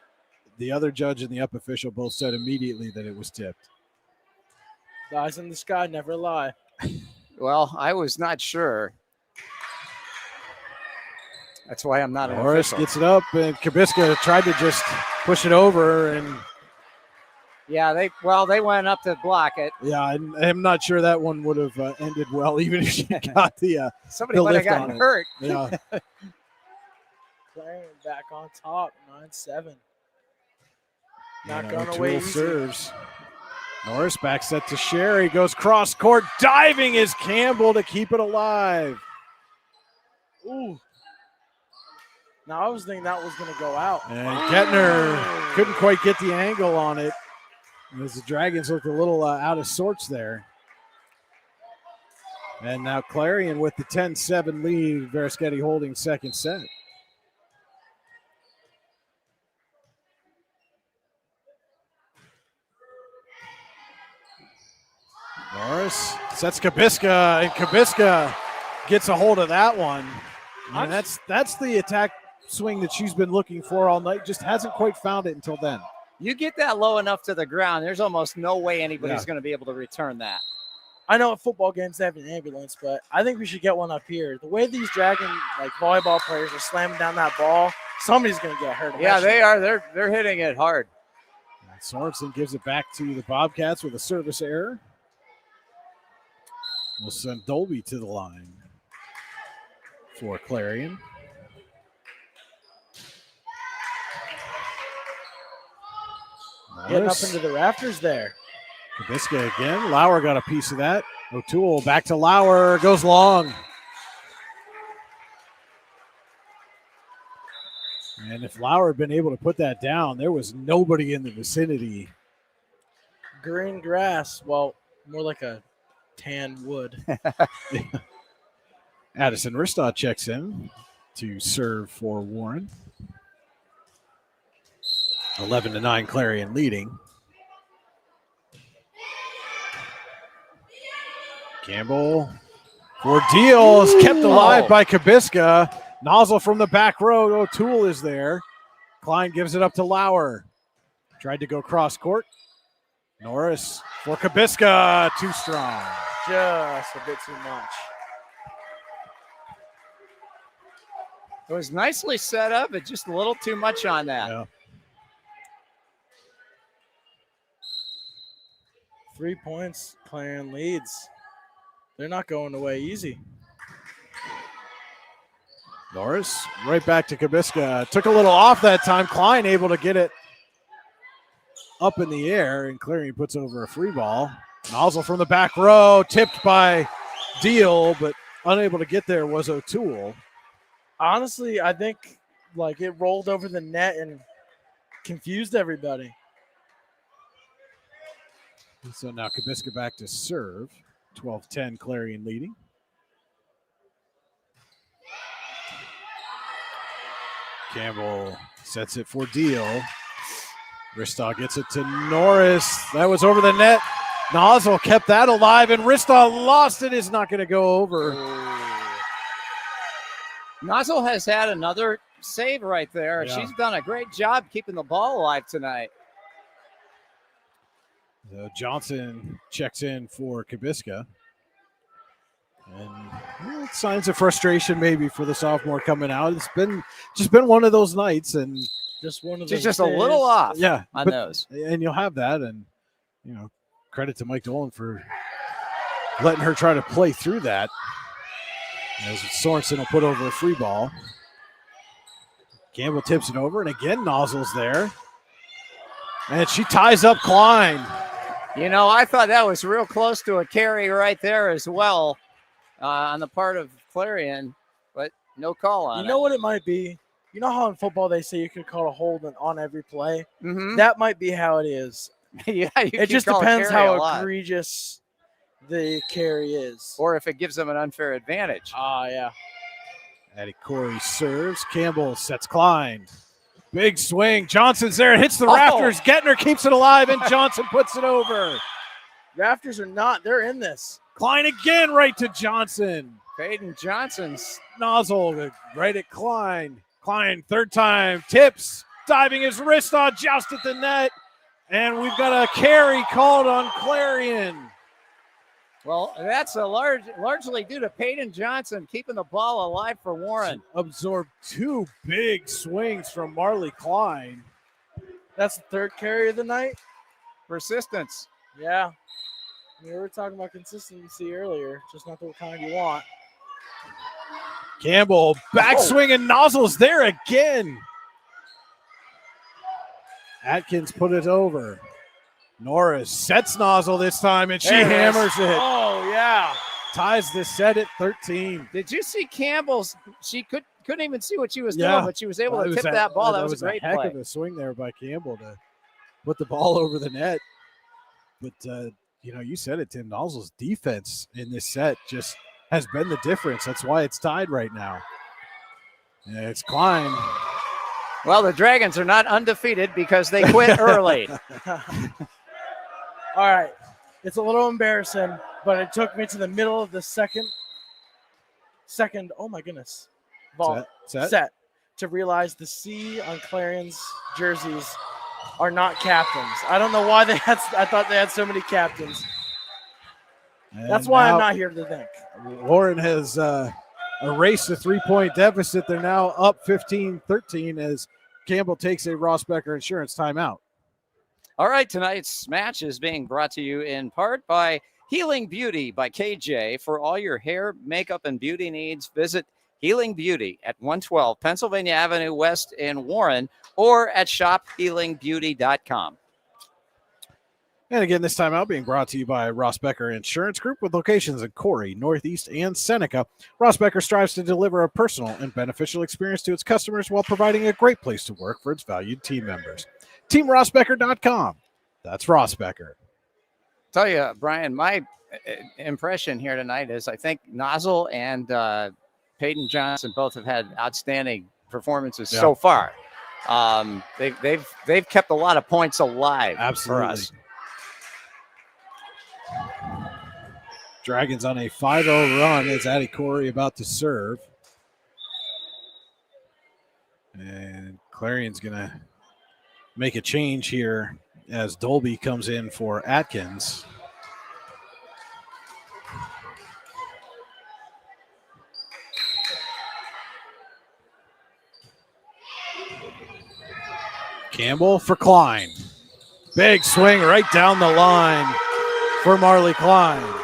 the other judge and the up official both said immediately that it was tipped. The eyes in the sky never lie. Well, I was not sure. That's why I'm not an Norris official. gets it up, and Kabiska tried to just push it over, and they went up to block it. yeah, I'm not sure that one would have ended well, even if she got the somebody might have gotten hurt. Yeah. Clarion back on top, 9-7. Not And going O'Toole away easy. serves. Norris back set to Sherry, goes cross court, diving is Campbell to keep it alive. Ooh. Now I was thinking that was going to go out. And Gettner couldn't quite get the angle on it, as the Dragons looked a little out of sorts there. And now Clarion with the 10-7 lead, Verischetti holding second set. Norris sets Kubiska, and Kubiska gets a hold of that one. And that's the attack swing that she's been looking for all night. Just hasn't quite found it until then. You get that low enough to the ground, there's almost no way anybody's going to be able to return that. I know at football games they have an ambulance, but I think we should get one up here. The way these Dragon volleyball players are slamming down that ball, somebody's going to get hurt. Yeah, they are. They're hitting it hard. And Sorensen gives it back to the Bobcats with a service error. We'll send Dolby to the line for Clarion. Getting up into the rafters there. Kubiska again. Lauer got a piece of that. O'Toole back to Lauer. Goes long. And if Lauer had been able to put that down, there was nobody in the vicinity. Green grass. Well, more like a tan wood. Addison Ristaw checks in to serve for Warren. 11-9 Clarion leading. Campbell for Deals, kept alive by Kubiska. Nozzle from the back row. O'Toole is there. Klein gives it up to Lauer. Tried to go cross court. Norris for Kubiska. Too strong. Just a bit too much. It was nicely set up, but just a little too much on that. Yeah. 3 points, Clarion leads. They're not going away easy. Norris right back to Kubiska. Took a little off that time. Klein able to get it up in the air, and Clarion puts over a free ball. Nozzle from the back row, tipped by Deal, but unable to get there was O'Toole. Honestly, I think it rolled over the net and confused everybody. So now Kubiska back to serve. 12-10 Clarion leading. Campbell sets it for Deal. Ristaw gets it to Norris. That was over the net. Nozzle kept that alive, and Ristaw lost it. It's not going to go over. Nozzle has had another save right there. Yeah. She's done a great job keeping the ball alive tonight. So Johnson checks in for Kubiska. And signs of frustration maybe for the sophomore coming out. It's been one of those nights, and just one of She's those just days. a little off on those. And you'll have that, and credit to Mike Dolan for letting her try to play through that. As Sorensen will put over a free ball. Campbell tips it over, and again Nozzle's there. And she ties up Klein. I thought that was real close to a carry right there as well on the part of Clarion, but no call on it. You know what it might be? You know how in football they say you can call a hold on every play? Mm-hmm. That might be how it is. Yeah, it just depends how egregious the carry is. Or if it gives them an unfair advantage. Yeah. Addie Corey serves. Campbell sets Klein. Big swing. Johnson's there. It hits the rafters. Gettner keeps it alive, and Johnson puts it over. Rafters are not. They're in this. Klein again right to Johnson. Peyton Johnson's Nozzle right at Klein. Klein, third time. Tips. Diving his wrist on. Joust at the net. And we've got a carry called on Clarion. Well, that's largely due to Peyton Johnson keeping the ball alive for Warren. Absorbed two big swings from Marley Klein. That's the third carry of the night. Persistence. Yeah. We were talking about consistency earlier, just not the kind you want. Campbell backswing, and Nozzle's there again. Atkins put it over. Norris sets Nozzle this time, and she There it is. hammers it. Oh, yeah. Ties the set at 13. Did you see Campbell's? She couldn't even see what she was Yeah. doing, but she was able to It tip was that ball. That was a a great heck play. of a swing there by Campbell to put the ball over the net. But, you said it, Tim. Nozzle's defense in this set just has been the difference. That's why it's tied right now. And it's Klein. Well, the Dragons are not undefeated because they quit early. All right. It's a little embarrassing, but it took me to the middle of the second, oh my goodness, set to realize the C on Clarion's jerseys are not captains. I don't know why I thought they had so many captains. And That's why I'm now not here to think. Warren has erased the 3-point deficit. They're now up 15-13 as Campbell takes a Ross Becker Insurance timeout. All right, tonight's match is being brought to you in part by Healing Beauty by KJ. For all your hair, makeup, and beauty needs, visit Healing Beauty at 112 Pennsylvania Avenue West in Warren or at shophealingbeauty.com. And again, this timeout being brought to you by Ross Becker Insurance Group with locations in Corey, Northeast, and Seneca. Ross Becker strives to deliver a personal and beneficial experience to its customers while providing a great place to work for its valued team members. TeamRossBecker.com. That's Ross Becker. Tell you, Brian, my impression here tonight is I think Nozzle and Peyton Johnson both have had outstanding performances so far. They've kept a lot of points alive for us. Dragons on a 5-0 run as Addie Corey about to serve. And Clarion's going to make a change here as Dolby comes in for Atkins. Campbell for Klein. Big swing right down the line for Marley Klein.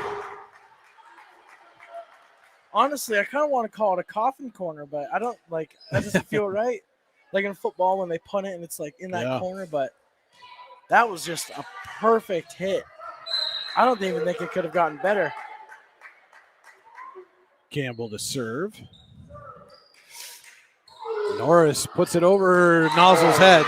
Honestly, I kind of want to call it a coffin corner, but I don't like that doesn't feel right. Like in football when they punt it and it's like in that corner, but that was just a perfect hit. I don't even think it could have gotten better. Campbell to serve. Norris puts it over Nozzle's head.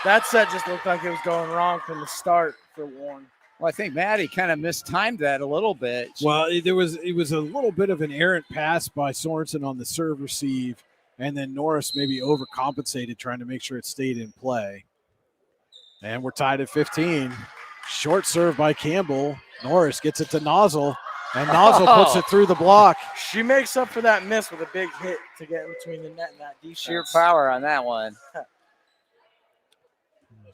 That set just looked like it was going wrong from the start for Warren. Well, I think Maddie kind of mistimed that a little bit. Well, it was a little bit of an errant pass by Sorensen on the serve receive, and then Norris maybe overcompensated trying to make sure it stayed in play. And we're tied at 15. Short serve by Campbell. Norris gets it to Nozzle, and Nozzle puts it through the block. She makes up for that miss with a big hit to get in between the net and that defense. Sheer power on that one.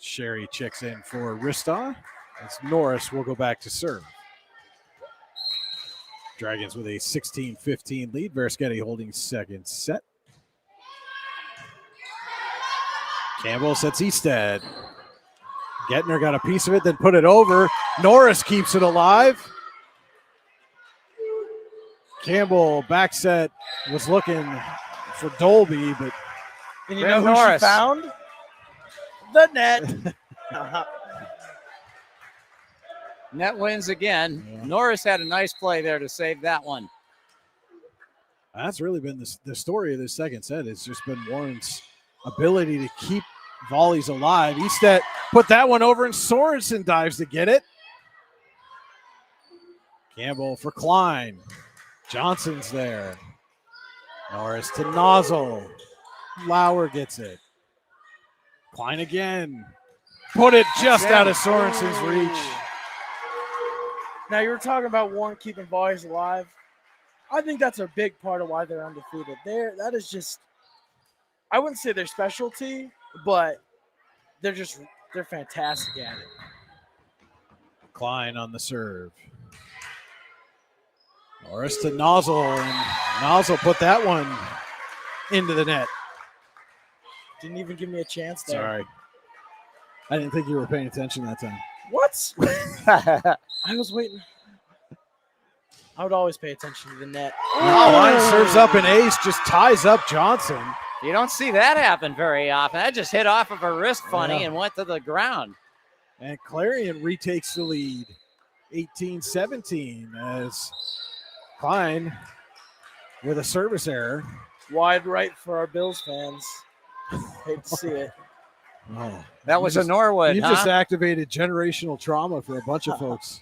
Sherry checks in for Rista. As Norris will go back to serve. Dragons with a 16-15 lead. Verischetti holding second set. Campbell sets Easted. Gettner got a piece of it, then put it over. Norris keeps it alive. Campbell back set was looking for Dolby, but and you know who she found? The net. Net wins again. Yeah. Norris had a nice play there to save that one. That's really been the story of this second set. It's just been Warren's ability to keep volleys alive. Eastet put that one over, and Sorensen dives to get it. Campbell for Klein. Johnson's there. Norris to Nozzle. Lauer gets it. Klein again. Put it just out of Sorensen's reach. Now, you were talking about Warren keeping volleys alive. I think that's a big part of why they're undefeated. That is just, I wouldn't say their specialty, but they're fantastic at it. Klein on the serve. Norris to Nozzle, and Nozzle put that one into the net. Didn't even give me a chance there. Sorry. I didn't think you were paying attention that time. What? I was waiting. I would always pay attention to the net. Klein serves up an ace, just ties up Johnson. You don't see that happen very often. That just hit off of her wrist funny and went to the ground. And Clarion retakes the lead, 18-17, as Klein with a service error. Wide right for our Bills fans. Hate to see it. Oh, That was a Norwood, You huh? just activated generational trauma for a bunch of folks.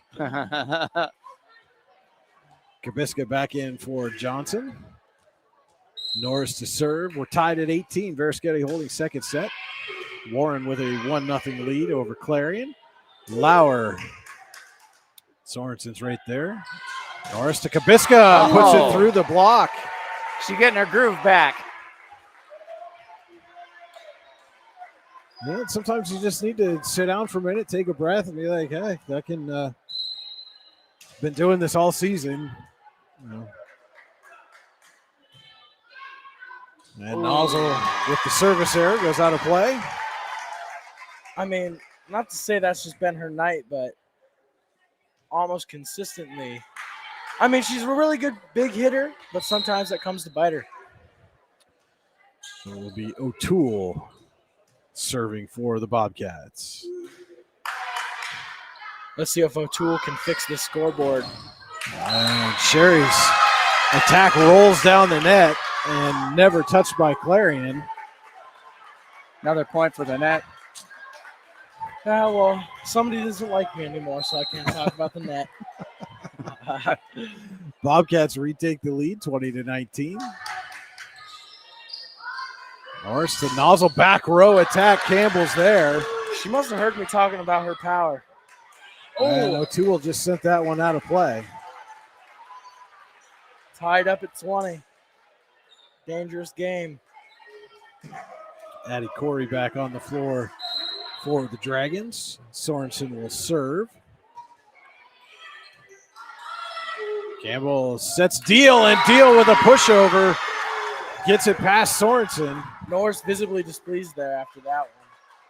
Kabiska back in for Johnson. Norris to serve. We're tied at 18. Veriskety holding second set. Warren with a 1-0 lead over Clarion. Lauer. Sorensen's right there. Norris to Kabiska. Puts it through the block. She's getting her groove back. Yeah, sometimes you just need to sit down for a minute, take a breath, and be like, hey, I can been doing this all season. You know. And Nozzle with the service error goes out of play. I mean, not to say that's just been her night, but almost consistently. I mean, she's a really good big hitter, but sometimes that comes to bite her. So it will be O'Toole serving for the Bobcats. Let's see if O'Toole can fix this scoreboard. And Sherry's attack rolls down the net and never touched by Clarion. Another point for the net. Ah, well, somebody doesn't like me anymore, so I can't talk about the net. Bobcats retake the lead, 20-19. Norris to Nozzle, back row attack. Campbell's there. She must have heard me talking about her power. And O'Toole just sent that one out of play. Tied up at 20. Dangerous game. Addie Corey back on the floor for the Dragons. Sorensen will serve. Campbell sets Deal, and Deal with a pushover. Gets it past Sorensen. Norris visibly displeased there after that one.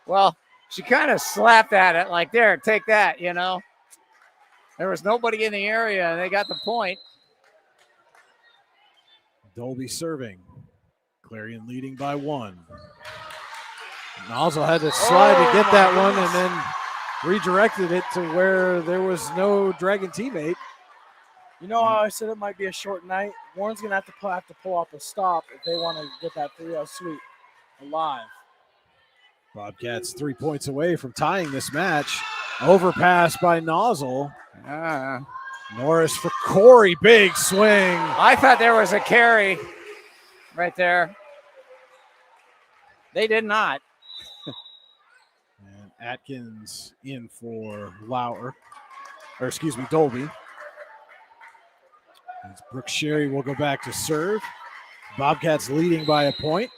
Well, she kind of slapped at it like, there, take that, you know. There was nobody in the area, and they got the point. Dolby serving. Clarion leading by 1. Nozzle had to slide to get that one and then redirected it to where there was no Dragon teammate. You know how I said it might be a short night? Warren's going to have to pull off a stop if they want to get that 3-0 sweep alive. Bobcats 3 points away from tying this match. Overpass by Nozzle. Norris for Corey. Big swing. I thought there was a carry right there. They did not. And Atkins in for Dolby. As Brooke Sherry will go back to serve. Bobcats leading by a point.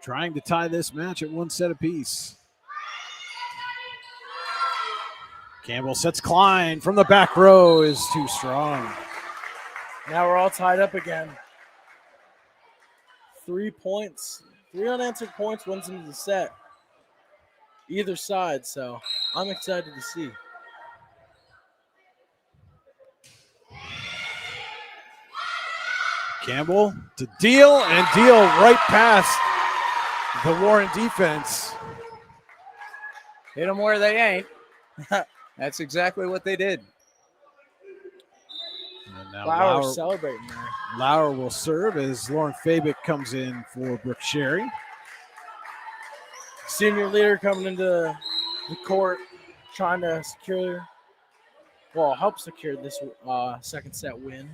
Trying to tie this match at 1 set apiece. Campbell sets Klein from the back row, is too strong. Now we're all tied up again. 3 points. 3 unanswered points wins into the set. Either side, so I'm excited to see. Campbell to Deal, and Deal right past the Warren defense. Hit them where they ain't. That's exactly what they did. And now Lauer celebrating there. Lauer will serve as Lauren Fabick comes in for Brooke Sherry. Senior leader coming into the court, trying to help secure this second set win.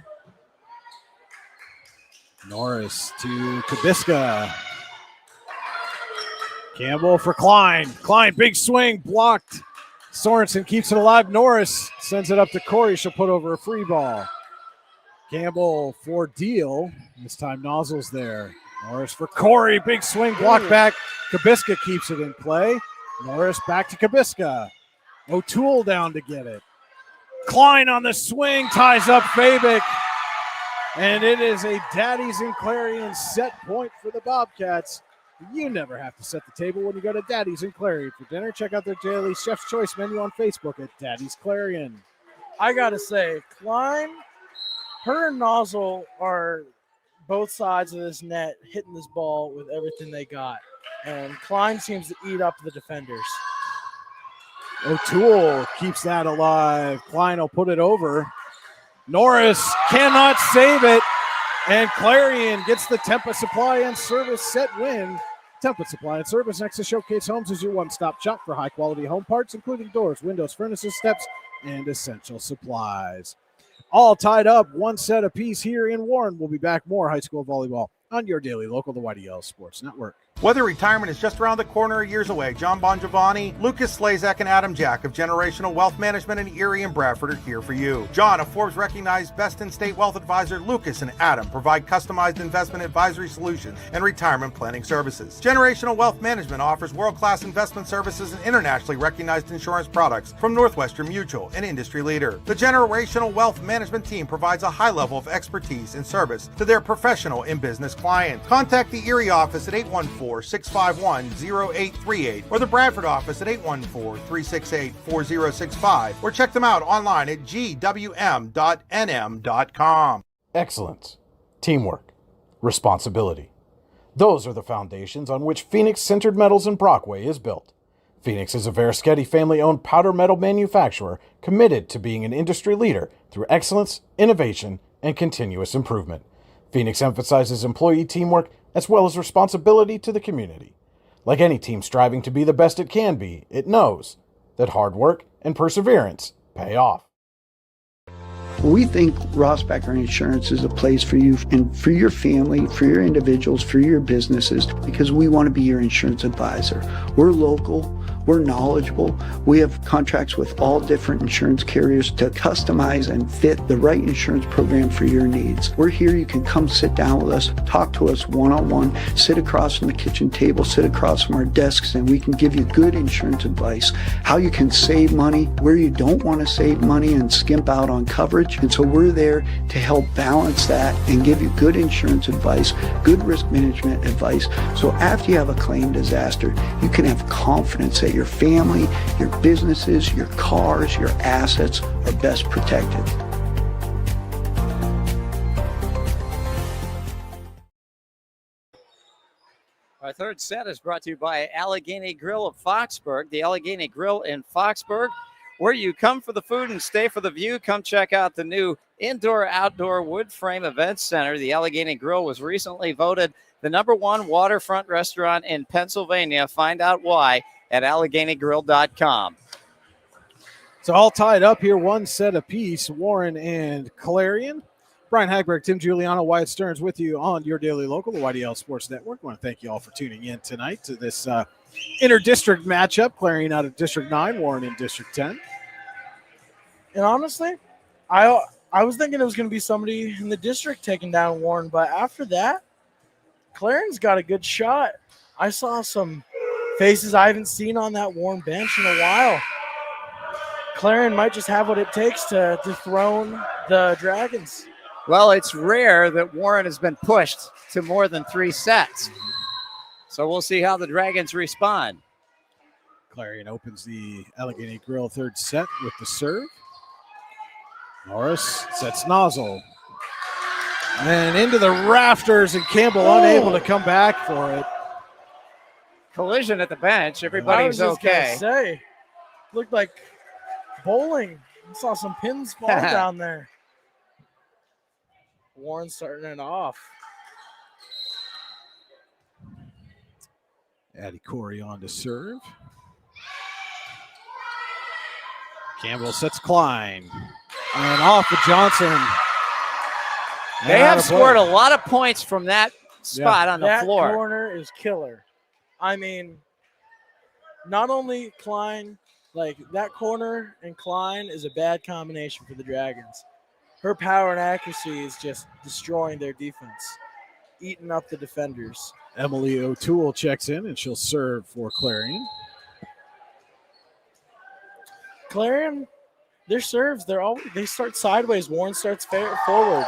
Norris to Kabiska. Campbell for Klein. Klein, big swing, blocked. Sorensen keeps it alive. Norris sends it up to Corey. She'll put over a free ball. Campbell for Deal. This time Nozzle's there. Norris for Corey. Big swing, block back. Kabiska keeps it in play. Norris back to Kabiska. O'Toole down to get it. Klein on the swing, ties up Fabick. And it is a Daddy's and Clarion set point for the Bobcats. You never have to set the table when you go to Daddy's and Clarion for dinner. Check out their daily Chef's Choice menu on Facebook at Daddy's Clarion. I got to say, Klein, her and Nozzle are both sides of this net hitting this ball with everything they got. And Klein seems to eat up the defenders. O'Toole keeps that alive. Klein will put it over. Norris cannot save it. And Clarion gets the Tempa Supply and Service set win. Tempa Supply and Service next to Showcase Homes is your one-stop shop for high-quality home parts, including doors, windows, furnaces, steps, and essential supplies. All tied up, one set apiece here in Warren. We'll be back more high school volleyball on your daily local, the YDL Sports Network. Whether retirement is just around the corner or years away, John Bongiovanni, Lucas Slazak, and Adam Jack of Generational Wealth Management in Erie and Bradford are here for you. John, a Forbes-recognized best-in-state wealth advisor, Lucas and Adam provide customized investment advisory solutions and retirement planning services. Generational Wealth Management offers world-class investment services and internationally recognized insurance products from Northwestern Mutual, an industry leader. The Generational Wealth Management team provides a high level of expertise and service to their professional and business clients. Contact the Erie office at 814-651-0838 or the Bradford office at 814-368-4065 or check them out online at gwm.nm.com. Excellence, teamwork, responsibility. Those are the foundations on which Phoenix Sintered Metals in Brockway is built. Phoenix is a Verischetti family-owned powder metal manufacturer committed to being an industry leader through excellence, innovation, and continuous improvement. Phoenix emphasizes employee teamwork as well as responsibility to the community. Like any team striving to be the best it can be, it knows that hard work and perseverance pay off. We think Rossbacker Insurance is a place for you and for your family, for your individuals, for your businesses, because we want to be your insurance advisor. We're local, we're knowledgeable, we have contracts with all different insurance carriers to customize and fit the right insurance program for your needs. We're here, you can come sit down with us, talk to us one-on-one, sit across from the kitchen table, sit across from our desks, and we can give you good insurance advice, how you can save money, where you don't want to save money and skimp out on coverage. And so we're there to help balance that and give you good insurance advice, good risk management advice. So after you have a claim disaster, you can have confidence that your family, your businesses, your cars, your assets are best protected. Our third set is brought to you by Allegheny Grill of Foxburg. The Allegheny Grill in Foxburg, where you come for the food and stay for the view. Come check out the new indoor-outdoor wood frame event center. The Allegheny Grill was recently voted the #1 waterfront restaurant in Pennsylvania. Find out why at AlleghenyGrill.com. So all tied up here, one set apiece, Warren and Clarion. Brian Hagberg, Tim Giuliano, Wyatt Stearns with you on your daily local, the YDL Sports Network. I want to thank you all for tuning in tonight to this inter-district matchup. Clarion out of District 9, Warren in District 10. And honestly, I was thinking it was going to be somebody in the district taking down Warren, but after that, Clarion's got a good shot. I saw some faces I haven't seen on that Warren bench in a while. Clarion might just have what it takes to dethrone the Dragons. Well, it's rare that Warren has been pushed to more than 3 sets. So we'll see how the Dragons respond. Clarion opens the Allegheny Grill third set with the serve. Norris sets Nozzle. And into the rafters, and Campbell unable to come back for it. Collision at the bench. Everybody's okay. Say, looked like bowling. I saw some pins fall down there. Warren starting it off. Addie Corey on to serve. Campbell sets Klein. And off of Johnson. They have scored a lot of points from that spot on the floor. That corner is killer. I mean, not only Klein, like that corner and Klein is a bad combination for the Dragons. Her power and accuracy is just destroying their defense, eating up the defenders. Emily O'Toole checks in, and she'll serve for Clarion. Clarion, their serves, they start sideways. Warren starts forward.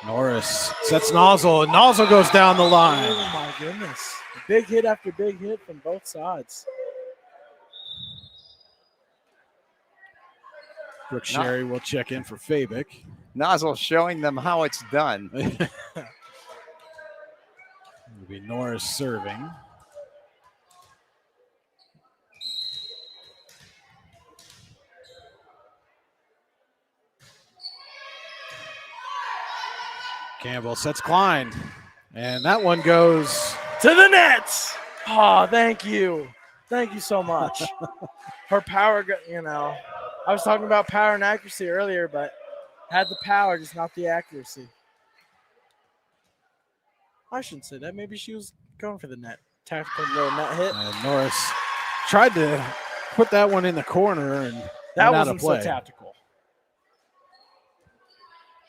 Norris sets Nozzle, and Nozzle goes down the line. Oh, my goodness. Big hit after big hit from both sides. Brooke Sherry will check in for Fabic. Nozzle showing them how it's done. It'll be Norris serving. Campbell sets Klein, and that one goes to the nets. Oh, thank you. Thank you so much. Her power, I was talking about power and accuracy earlier, but had the power, just not the accuracy. I shouldn't say that. Maybe she was going for the net. Tactical little net hit. And Norris tried to put that one in the corner, and that went out of wasn't play. so tactical.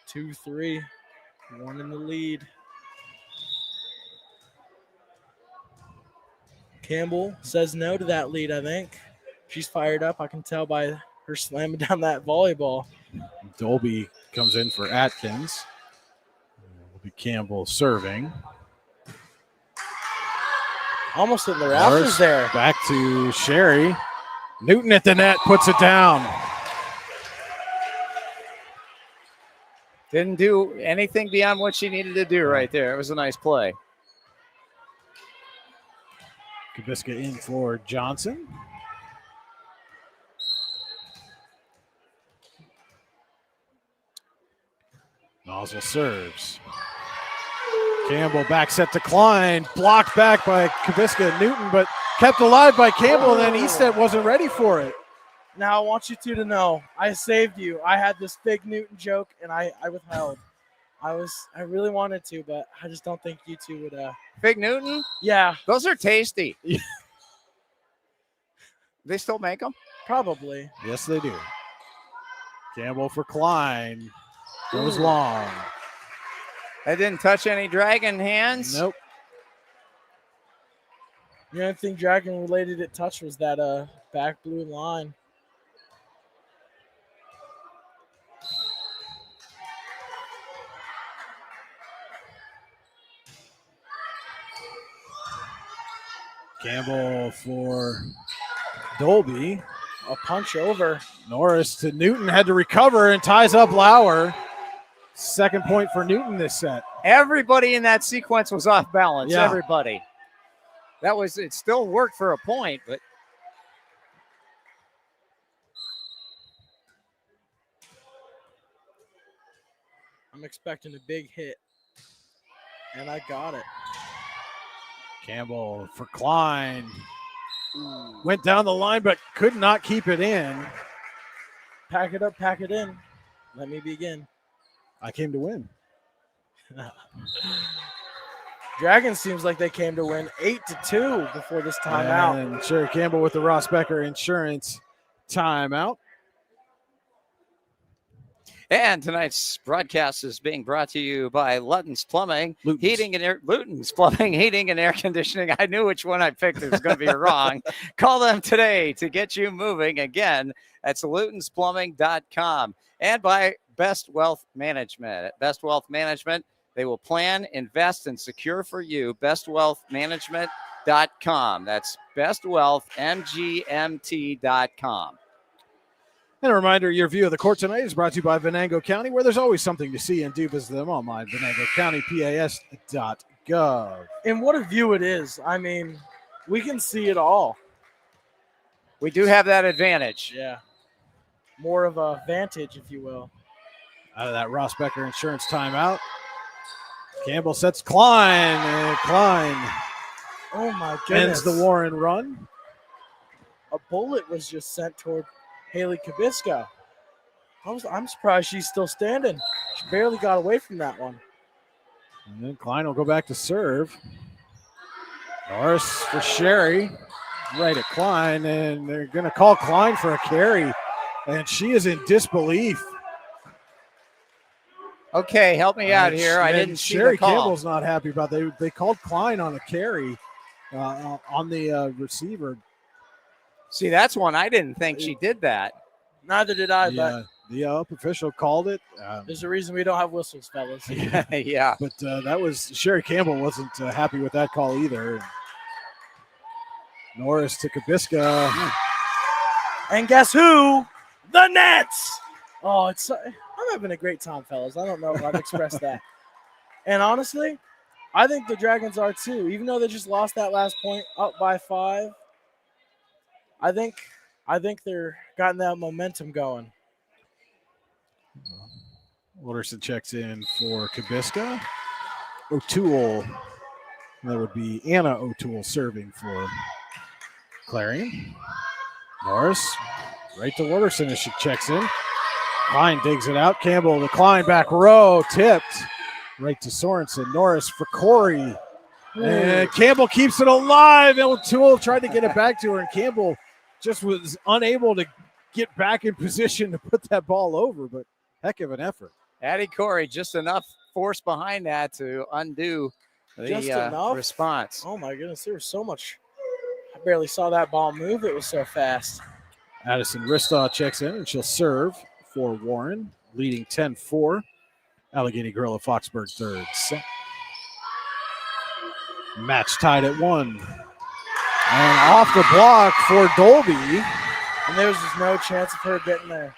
2-3, 1 in the lead. Campbell says no to that lead, I think. She's fired up. I can tell by her slamming down that volleyball. Dolby comes in for Atkins. Will be Campbell serving. Almost in the rafters there. Back to Sherry. Newton at the net, puts it down. Didn't do anything beyond what she needed to do right there. It was a nice play. Kubiska in for Johnson. Nozzle serves. Campbell back set to Klein. Blocked back by Kubiska and Newton, but kept alive by Campbell, and then Eastet wasn't ready for it. Now I want you two to know, I saved you. I had this Fig Newton joke, and I withheld. I really wanted to, but I just don't think you two would. Fig Newton? Yeah. Those are tasty. They still make them? Probably. Yes, they do. Campbell for Klein. Goes long. That didn't touch any Dragon hands? Nope. The only thing Dragon related it touched was that back blue line. Campbell for Dolby. A punch over. Norris to Newton, had to recover and ties up Lauer. Second point for Newton this set. Everybody in that sequence was off balance. Yeah. Everybody. It still worked for a point, but. I'm expecting a big hit. And I got it. Campbell for Klein. Went down the line, but could not keep it in. Pack it up, pack it in. Let me begin. I came to win. Dragon seems like they came to win 8-2 before this timeout. And Sherry Campbell with the Ross Becker Insurance timeout. And tonight's broadcast is being brought to you by Luton's Plumbing, Luton's Plumbing, Heating and Air Conditioning. I knew which one I picked was going to be wrong. Call them today to get you moving. Again, that's lutonsplumbing.com. And by Best Wealth Management. At Best Wealth Management, they will plan, invest, and secure for you. bestwealthmanagement.com. That's bestwealthmgmt.com. And a reminder, your view of the court tonight is brought to you by Venango County, where there's always something to see and do. Visit them online, venangocountypas.gov. And what a view it is. I mean, we can see it all. We do have that advantage. Yeah. More of a vantage, if you will. Out of that Ross Becker Insurance timeout. Campbell sets Klein, and Klein oh my goodness, ends the Warren run. A bullet was just sent toward Haley Kubiska. I'm surprised she's still standing. She barely got away from that one. And then Klein will go back to serve. Norris for Sherry. Right at Klein, and they're going to call Klein for a carry. And she is in disbelief. Okay, help me out here. I didn't see Sherry the call. Campbell's not happy about that. They called Klein on a carry on the receiver. See, that's one I didn't think she did that. Neither did I, Yeah, the up official called it. but there's a reason we don't have whistles, fellas. Yeah. But that was Sherry Campbell wasn't happy with that call either. Norris to Kubiska. And guess who? The Nets! Oh, I'm having a great time, fellas. I don't know if I've expressed that. And honestly, I think the Dragons are too. Even though they just lost that last point up by 5, I think they're gotten that momentum going. Watterson checks in for Kabiska. O'Toole, that would be Anna O'Toole serving for Clarion. Norris, right to Watterson as she checks in. Klein digs it out. Campbell, the Klein back row, tipped. Right to Sorensen. Norris for Corey. And Campbell keeps it alive. O'Toole tried to get it back to her, and Campbell just was unable to get back in position to put that ball over, but heck of an effort. Addie Corey, just enough force behind that to undo the response. Oh my goodness, there was so much. I barely saw that ball move. It was so fast. Addison Ristaw checks in, and she'll serve for Warren, leading 10-4. Allegheny Gorilla Foxburg third set. Match tied at 1. And off the block for Dolby. And there was just no chance of her getting there.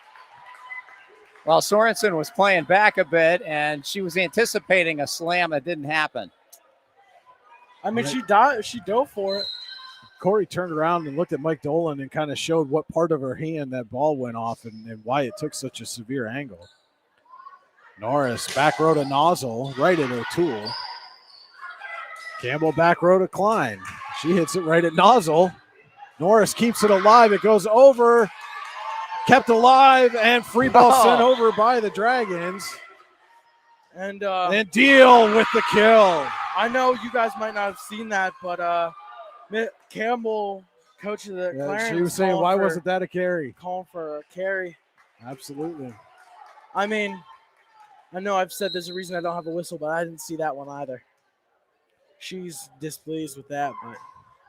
Well, Sorensen was playing back a bit, and she was anticipating a slam that didn't happen. I mean, she dove for it. Corey turned around and looked at Mike Dolan and kind of showed what part of her hand that ball went off and why it took such a severe angle. Norris back row to Nozzle, right at O'Toole. Campbell back row to Klein. She hits it right at Nozzle. Norris keeps it alive. It goes over, kept alive, and free ball sent over by the Dragons. And Deal with the kill. I know you guys might not have seen that, but Campbell, coach of the Clarion, she was saying, why wasn't that a carry? Calling for a carry. Absolutely. I mean, I know I've said there's a reason I don't have a whistle, but I didn't see that one either. She's displeased with that, but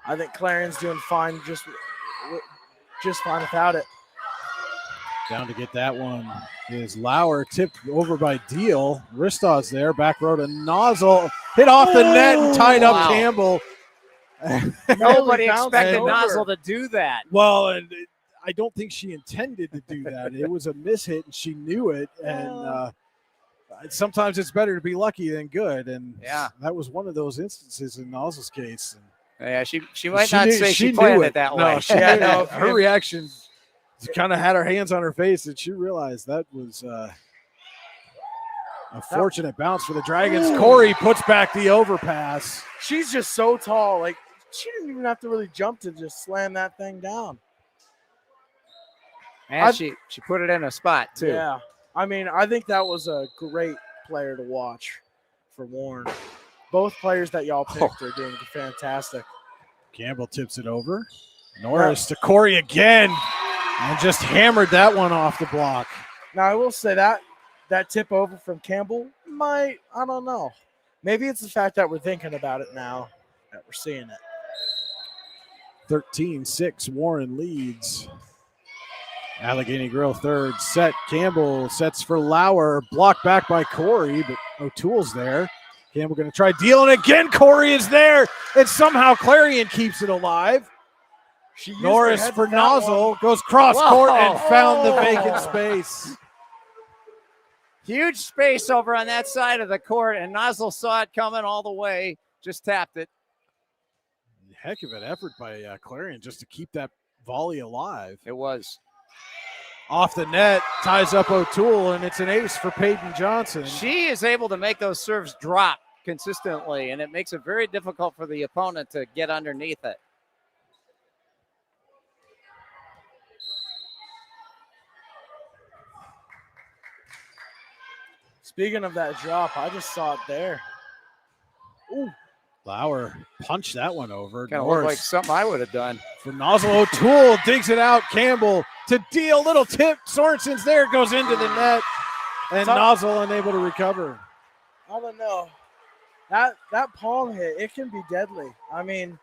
I think Clarion's doing fine, just fine without it. Down to get that one is Lauer, tipped over by Deal. Ristaw's there, back row to Nozzle, hit off the net and tied up Campbell. Nobody expected Nozzle to do that. Well, and I don't think she intended to do that. It was a mishit, and she knew it. And sometimes it's better to be lucky than good. And that was one of those instances in Nozzle's case. Yeah, she might not say she planned it that way. No, her reaction kind of had her hands on her face, and she realized that was a fortunate bounce for the Dragons. Corey puts back the overpass. She's just so tall. Like, she didn't even have to really jump to just slam that thing down. And she put it in a spot, too. Yeah. I mean, I think that was a great player to watch for Warren. Both players that y'all picked are doing fantastic. Campbell tips it over. Norris to Corey again, and just hammered that one off the block. Now, I will say that tip over from Campbell I don't know. Maybe it's the fact that we're thinking about it now that we're seeing it. 13-6, Warren leads. Allegheny Grill third set. Campbell sets for Lauer, blocked back by Corey, but O'Toole's there. Campbell going to try Deal, and again Corey is there, and somehow Clarion keeps it alive. Norris for Nozzle goes cross court and found the vacant space. Huge space over on that side of the court, and Nozzle saw it coming all the way, just tapped it. Heck of an effort by Clarion just to keep that volley alive. It was. Off the net, ties up O'Toole, and it's an ace for Peyton Johnson. She is able to make those serves drop consistently, and it makes it very difficult for the opponent to get underneath it. Speaking of that drop, I just saw it there. Ooh. Lauer punched that one over. Kind of looked like something I would have done. For Nozzle, O'Toole digs it out. Campbell to Deal, little tip. Sorensen's there, goes into the net, and Nozzle unable to recover. I don't know. That palm hit, it can be deadly. I mean,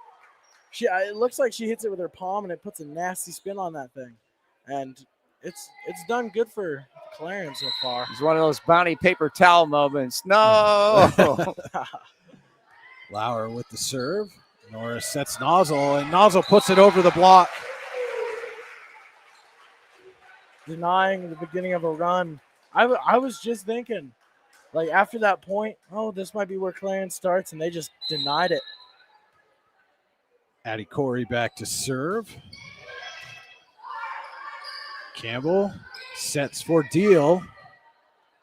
it looks like she hits it with her palm, and it puts a nasty spin on that thing. And it's done good for Clarion so far. It's one of those bounty paper towel moments. No. Lauer with the serve. Norris sets Nozzle, and Nozzle puts it over the block. Denying the beginning of a run. I was just thinking, like, after that point, this might be where Clarion starts, and they just denied it. Addie Corey back to serve. Campbell sets for Deal.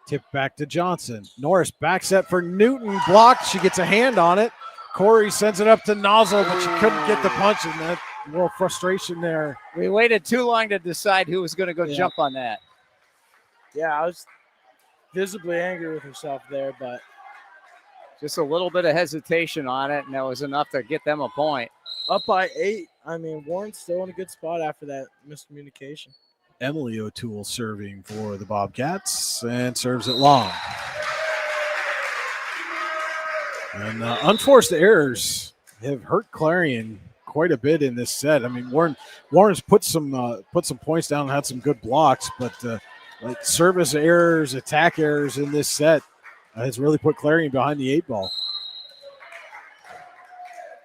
Tip back to Johnson. Norris back set for Newton. Blocked. She gets a hand on it. Corey sends it up to Nozzle, but she couldn't get the punch in that. A little frustration there. We waited too long to decide who was going to go jump on that. Yeah, I was visibly angry with herself there, but just a little bit of hesitation on it, and that was enough to get them a point. Up by 8. I mean, Warren's still in a good spot after that miscommunication. Emily O'Toole serving for the Bobcats and serves it long. And unforced errors have hurt Clarion quite a bit in this set. I mean, Warren's put some points down and had some good blocks, but like service errors, attack errors in this set has really put Clarion behind the 8 ball.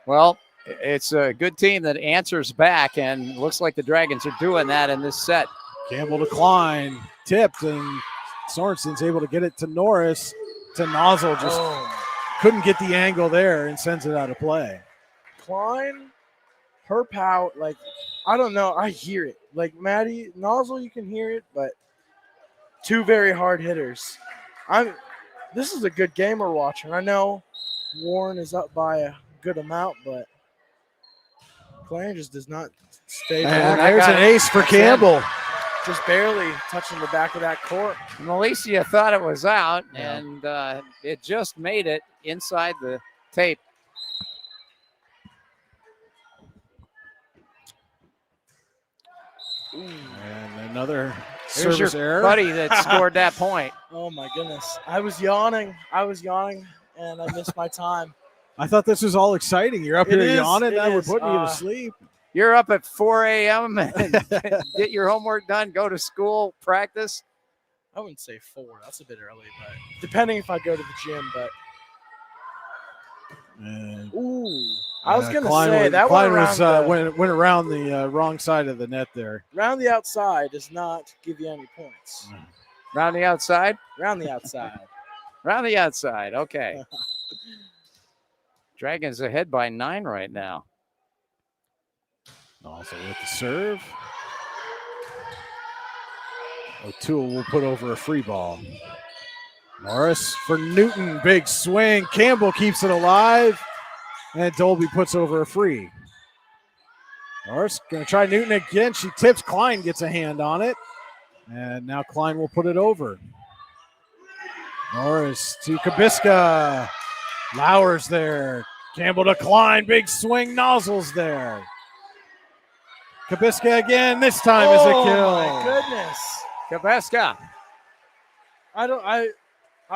Well, it's a good team that answers back, and looks like the Dragons are doing that in this set. Campbell to Klein, tipped, and Sorensen's able to get it to Norris. To Nozzle, just couldn't get the angle there and sends it out of play. Klein, her pout, like, I don't know, I hear it. Like, Maddie, Nozzle, you can hear it, but two very hard hitters. This is a good game we're watching. I know Warren is up by a good amount, but Clarion just does not stay back. And there's an ace for Campbell. Just barely touching the back of that court. Alicia thought it was out, and it just made it inside the tape. And another There's service your error. buddy that scored that point. Oh, my goodness. I was yawning, and I missed my time. I thought this was all exciting. You're up It here is, yawning. it That would is. put me to sleep. You're up at 4 a.m. and get your homework done, go to school, practice. I wouldn't say 4. That's a bit early, but depending if I go to the gym. But I was going to say that Klein went around the wrong side of the net there. around the outside does not give you any points. Round the outside? Around the outside. Round the outside. Okay. Dragons ahead by 9 right now. Also with the serve. O'Toole will put over a free ball. Norris for Newton. Big swing. Campbell keeps it alive. And Dolby puts over a free. Norris going to try Newton again. She tips. Klein gets a hand on it. And now Klein will put it over. Norris to Kabiska. Lauer's there. Campbell to Klein. Big swing. Nozzle's there. Kabiska again. This time is a kill. Oh, my goodness. Kabeska. I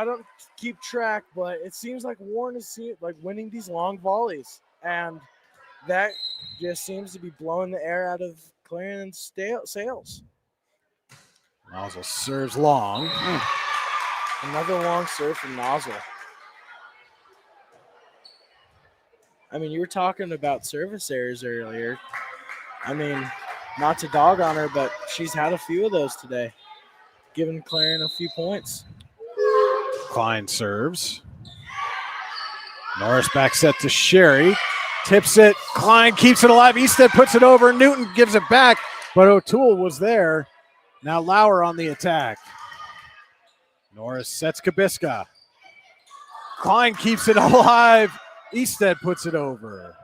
don't keep track, but it seems like Warren is winning these long volleys, and that just seems to be blowing the air out of Clarion's sails. Nozzle serves long. Another long serve from Nozzle. I mean, you were talking about service errors earlier. I mean, not to dog on her, but she's had a few of those today, giving Clarion a few points. Klein serves. Norris back set to Sherry. Tips it. Klein keeps it alive. Easted puts it over. Newton gives it back, but O'Toole was there. Now Lauer on the attack. Norris sets Kabiska. Klein keeps it alive. Easted puts it over.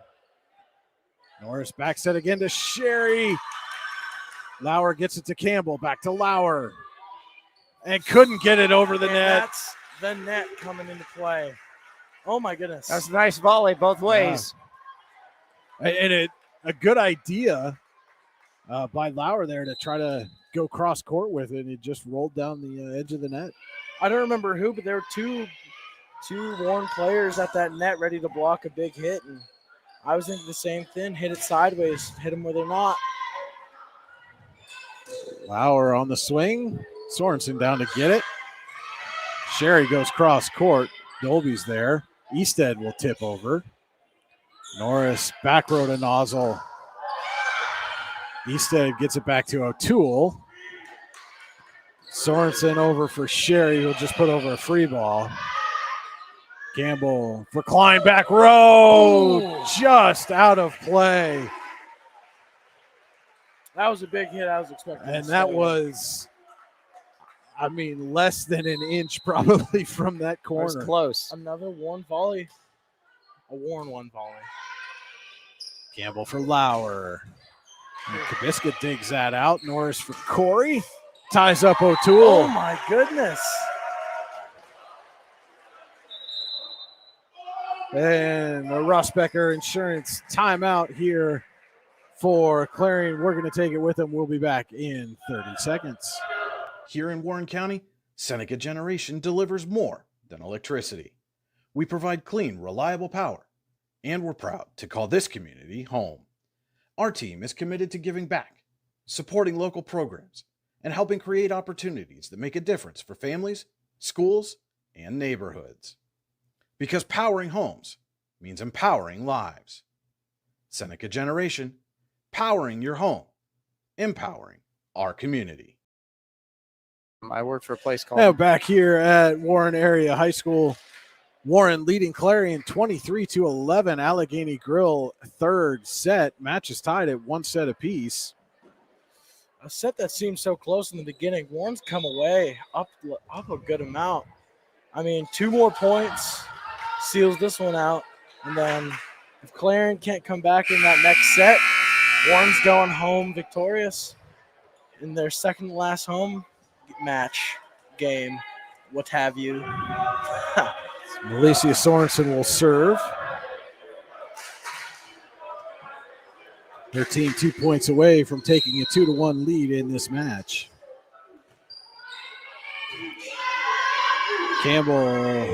Norris back set again to Sherry. Lauer gets it to Campbell. Back to Lauer. And couldn't get it over the net. That's the net coming into play. Oh, my goodness. That's a nice volley both ways. Yeah. And a good idea by Lauer there to try to go cross court with it. It just rolled down the edge of the net. I don't remember who, but there were two Warren players at that net ready to block a big hit. And I was thinking the same thing. Hit it sideways. Hit them where they're not. Lauer on the swing. Sorensen down to get it. Sherry goes cross court. Dolby's there. Easted will tip over. Norris back row to Nozzle. Easted gets it back to O'Toole. Sorensen over for Sherry, who'll just put over a free ball. Campbell for Klein, back row. Just out of play. That was a big hit I was expecting. And that was, I mean, less than an inch probably from that It was corner. close. Another Warren volley. A Warren one volley. Campbell for Lauer. And Kabiska digs that out. Norris for Corey. Ties up O'Toole. Oh, my goodness. And the Rossbecker Insurance timeout here for Clarion. We're going to take it with them. We'll be back in 30 seconds. Here in Warren County, Seneca Generation delivers more than electricity. We provide clean, reliable power, and we're proud to call this community home. Our team is committed to giving back, supporting local programs, and helping create opportunities that make a difference for families, schools, and neighborhoods. Because powering homes means empowering lives. Seneca Generation, powering your home, empowering our community. I work for a place called. Now back here at Warren Area High School, Warren leading Clarion 23-11. Allegheny Grill third set. Match is tied at 1 set apiece. A set that seemed so close in the beginning. Warren's come away up a good amount. I mean, 2 more points seals this one out. And then if Clarion can't come back in that next set, Warren's going home victorious in their second to last home match, game, what have you. Alicia Sorensen will serve. Their team 2 points away from taking a 2-1 lead in this match. Campbell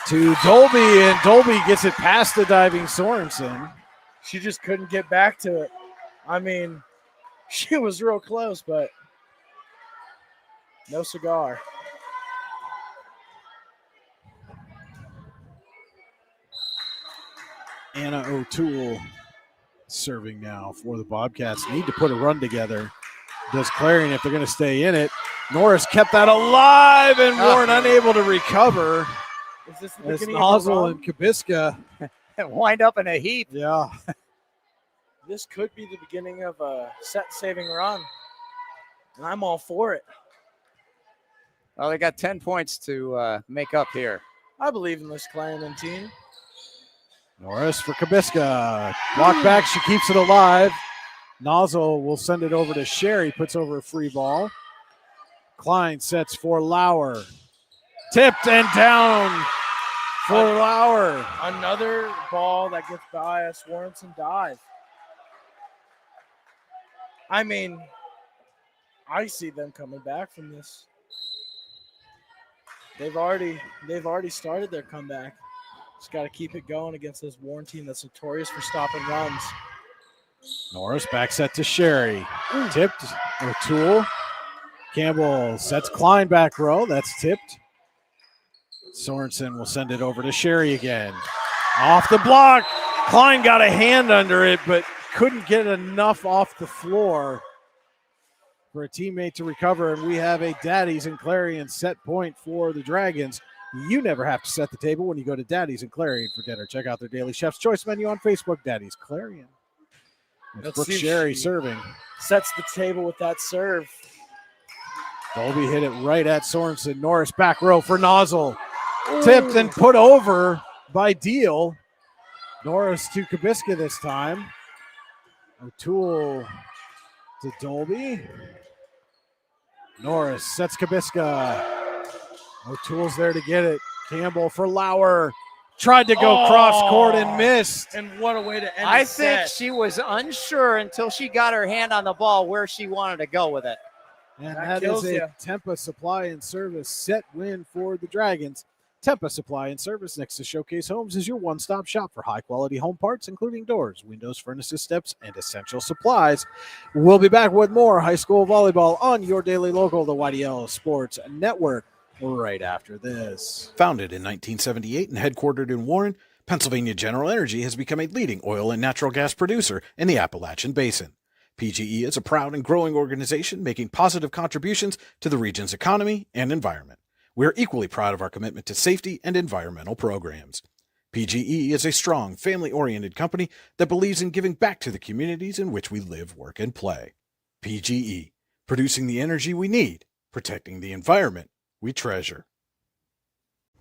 to Dolby, and Dolby gets it past the diving Sorensen. She just couldn't get back to it. I mean, she was real close, but no cigar. Anna O'Toole serving now for the Bobcats. Need to put a run together. Does Clarion if they're going to stay in it. Norris kept that alive, and Warren unable to recover. Is this the As beginning Nozzle of and Kabiska wind up in a heap. Yeah. This could be the beginning of a set-saving run, and I'm all for it. Well, they got 10 points to make up here. I believe in this Clarion team. Norris for Kabiska. Block back. She keeps it alive. Nozzle will send it over to Sherry. Puts over a free ball. Klein sets for Lauer. Tipped and down for Lauer. Another ball that gets by a Swanson dive. I mean, I see them coming back from this. They've already started their comeback. Just got to keep it going against this Warren team that's notorious for stopping runs. Norris back set to Sherry. Tipped. O'Toole. Campbell sets Klein back row. That's tipped. Sorensen will send it over to Sherry again. Off the block. Klein got a hand under it, but couldn't get enough off the floor for a teammate to recover. And we have a Daddy's and Clarion set point for the Dragons. You never have to set the table when you go to Daddy's and Clarion for dinner. Check out their daily Chef's Choice menu on Facebook. Daddy's Clarion. Brooke Sherry serving. Sets the table with that serve. Dolby hit it right at Sorensen. Norris back row for Nozzle. Tipped and put over by Deal. Norris to Kabiska this time. O'Toole to Dolby. Norris sets Kabiska. O'Toole's there to get it. Campbell for Lauer. Tried to go cross court and missed. And what a way to end I the think set. she was unsure until she got her hand on the ball where she wanted to go with it. And That that is kills a ya. Tempa Supply and Service set win for the Dragons. Tempa Supply and Service next to Showcase Homes is your one-stop shop for high-quality home parts, including doors, windows, furnaces, steps, and essential supplies. We'll be back with more high school volleyball on your daily local, the YDL Sports Network, right after this. Founded in 1978 and headquartered in Warren, Pennsylvania General Energy has become a leading oil and natural gas producer in the Appalachian Basin. PGE is a proud and growing organization making positive contributions to the region's economy and environment. We are equally proud of our commitment to safety and environmental programs. PGE is a strong, family-oriented company that believes in giving back to the communities in which we live, work, and play. PGE, producing the energy we need protecting the environment we treasure.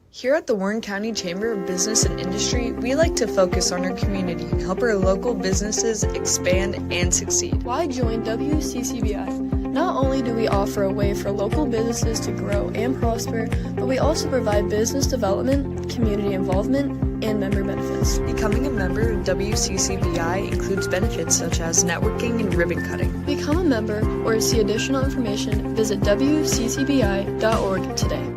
Here at the Warren County Chamber of Business and Industry, we like to focus on our community and help our local businesses expand and succeed. Why join WCCBF? Not only do we offer a way for local businesses to grow and prosper, but we also provide business development, community involvement, and member benefits. Becoming a member of WCCBI includes benefits such as networking and ribbon cutting. Become a member or to see additional information, visit WCCBI.org today.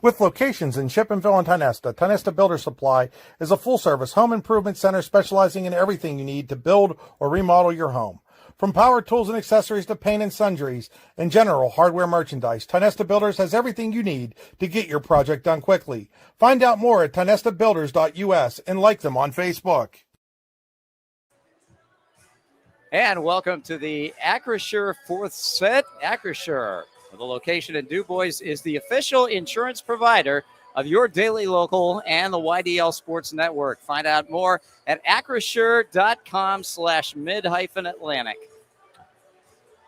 With locations in Shippenville and Tionesta, Tionesta Builder Supply is a full-service home improvement center specializing in everything you need to build or remodel your home. From power tools and accessories to paint and sundries and general hardware merchandise, Tionesta Builders has everything you need to get your project done quickly. Find out more at tionestabuilders.us and like them on Facebook. And welcome to the Acrisure fourth set. Acrisure, with a location in DuBois, is the official insurance provider of your daily local and the YDL Sports Network. Find out more at acrisure.com/mid-Atlantic.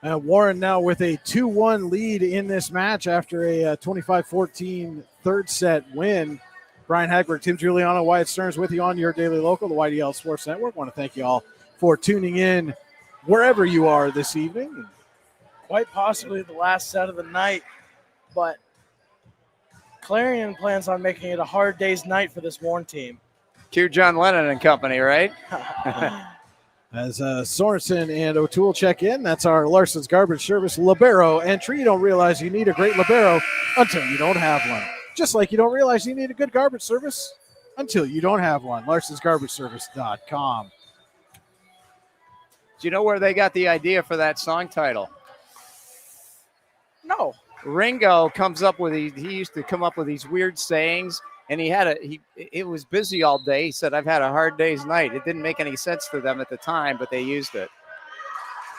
Warren now with a 2-1 lead in this match after a 25-14 third set win. Brian Hagberg, Tim Giuliano, Wyatt Stearns with you on your daily local, the YDL Sports Network. I want to thank you all for tuning in wherever you are this evening. Quite possibly the last set of the night, but Clarion plans on making it a hard day's night for this Warren team. Cue John Lennon and company, right? As Sorensen and O'Toole check in, that's our Larson's Garbage Service libero entry. You don't realize you need a great libero until you don't have one. Just like you don't realize you need a good garbage service until you don't have one. Larson'sGarbageService.com. Do you know where they got the idea for that song title? No. Ringo comes up with he used to come up with these weird sayings, and it was busy all day. He said, "I've had a hard day's night." It didn't make any sense to them at the time, but they used it.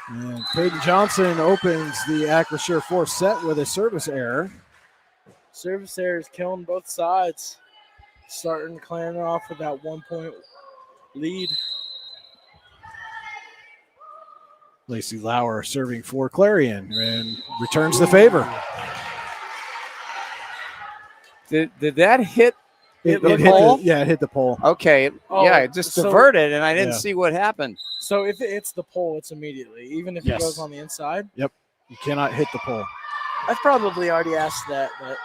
And Peyton Johnson opens the Acrisure fourth set with a service error. Service error is killing both sides. Starting Clarion off with that 1-point lead. Lacey Lauer serving for Clarion and returns the favor. Did that hit It the hit pole? it hit the pole. Okay. Yeah, it just diverted, and I didn't see what happened. So if it hits the pole, it's immediately, even if it goes on the inside? Yep. You cannot hit the pole. I've probably already asked that, but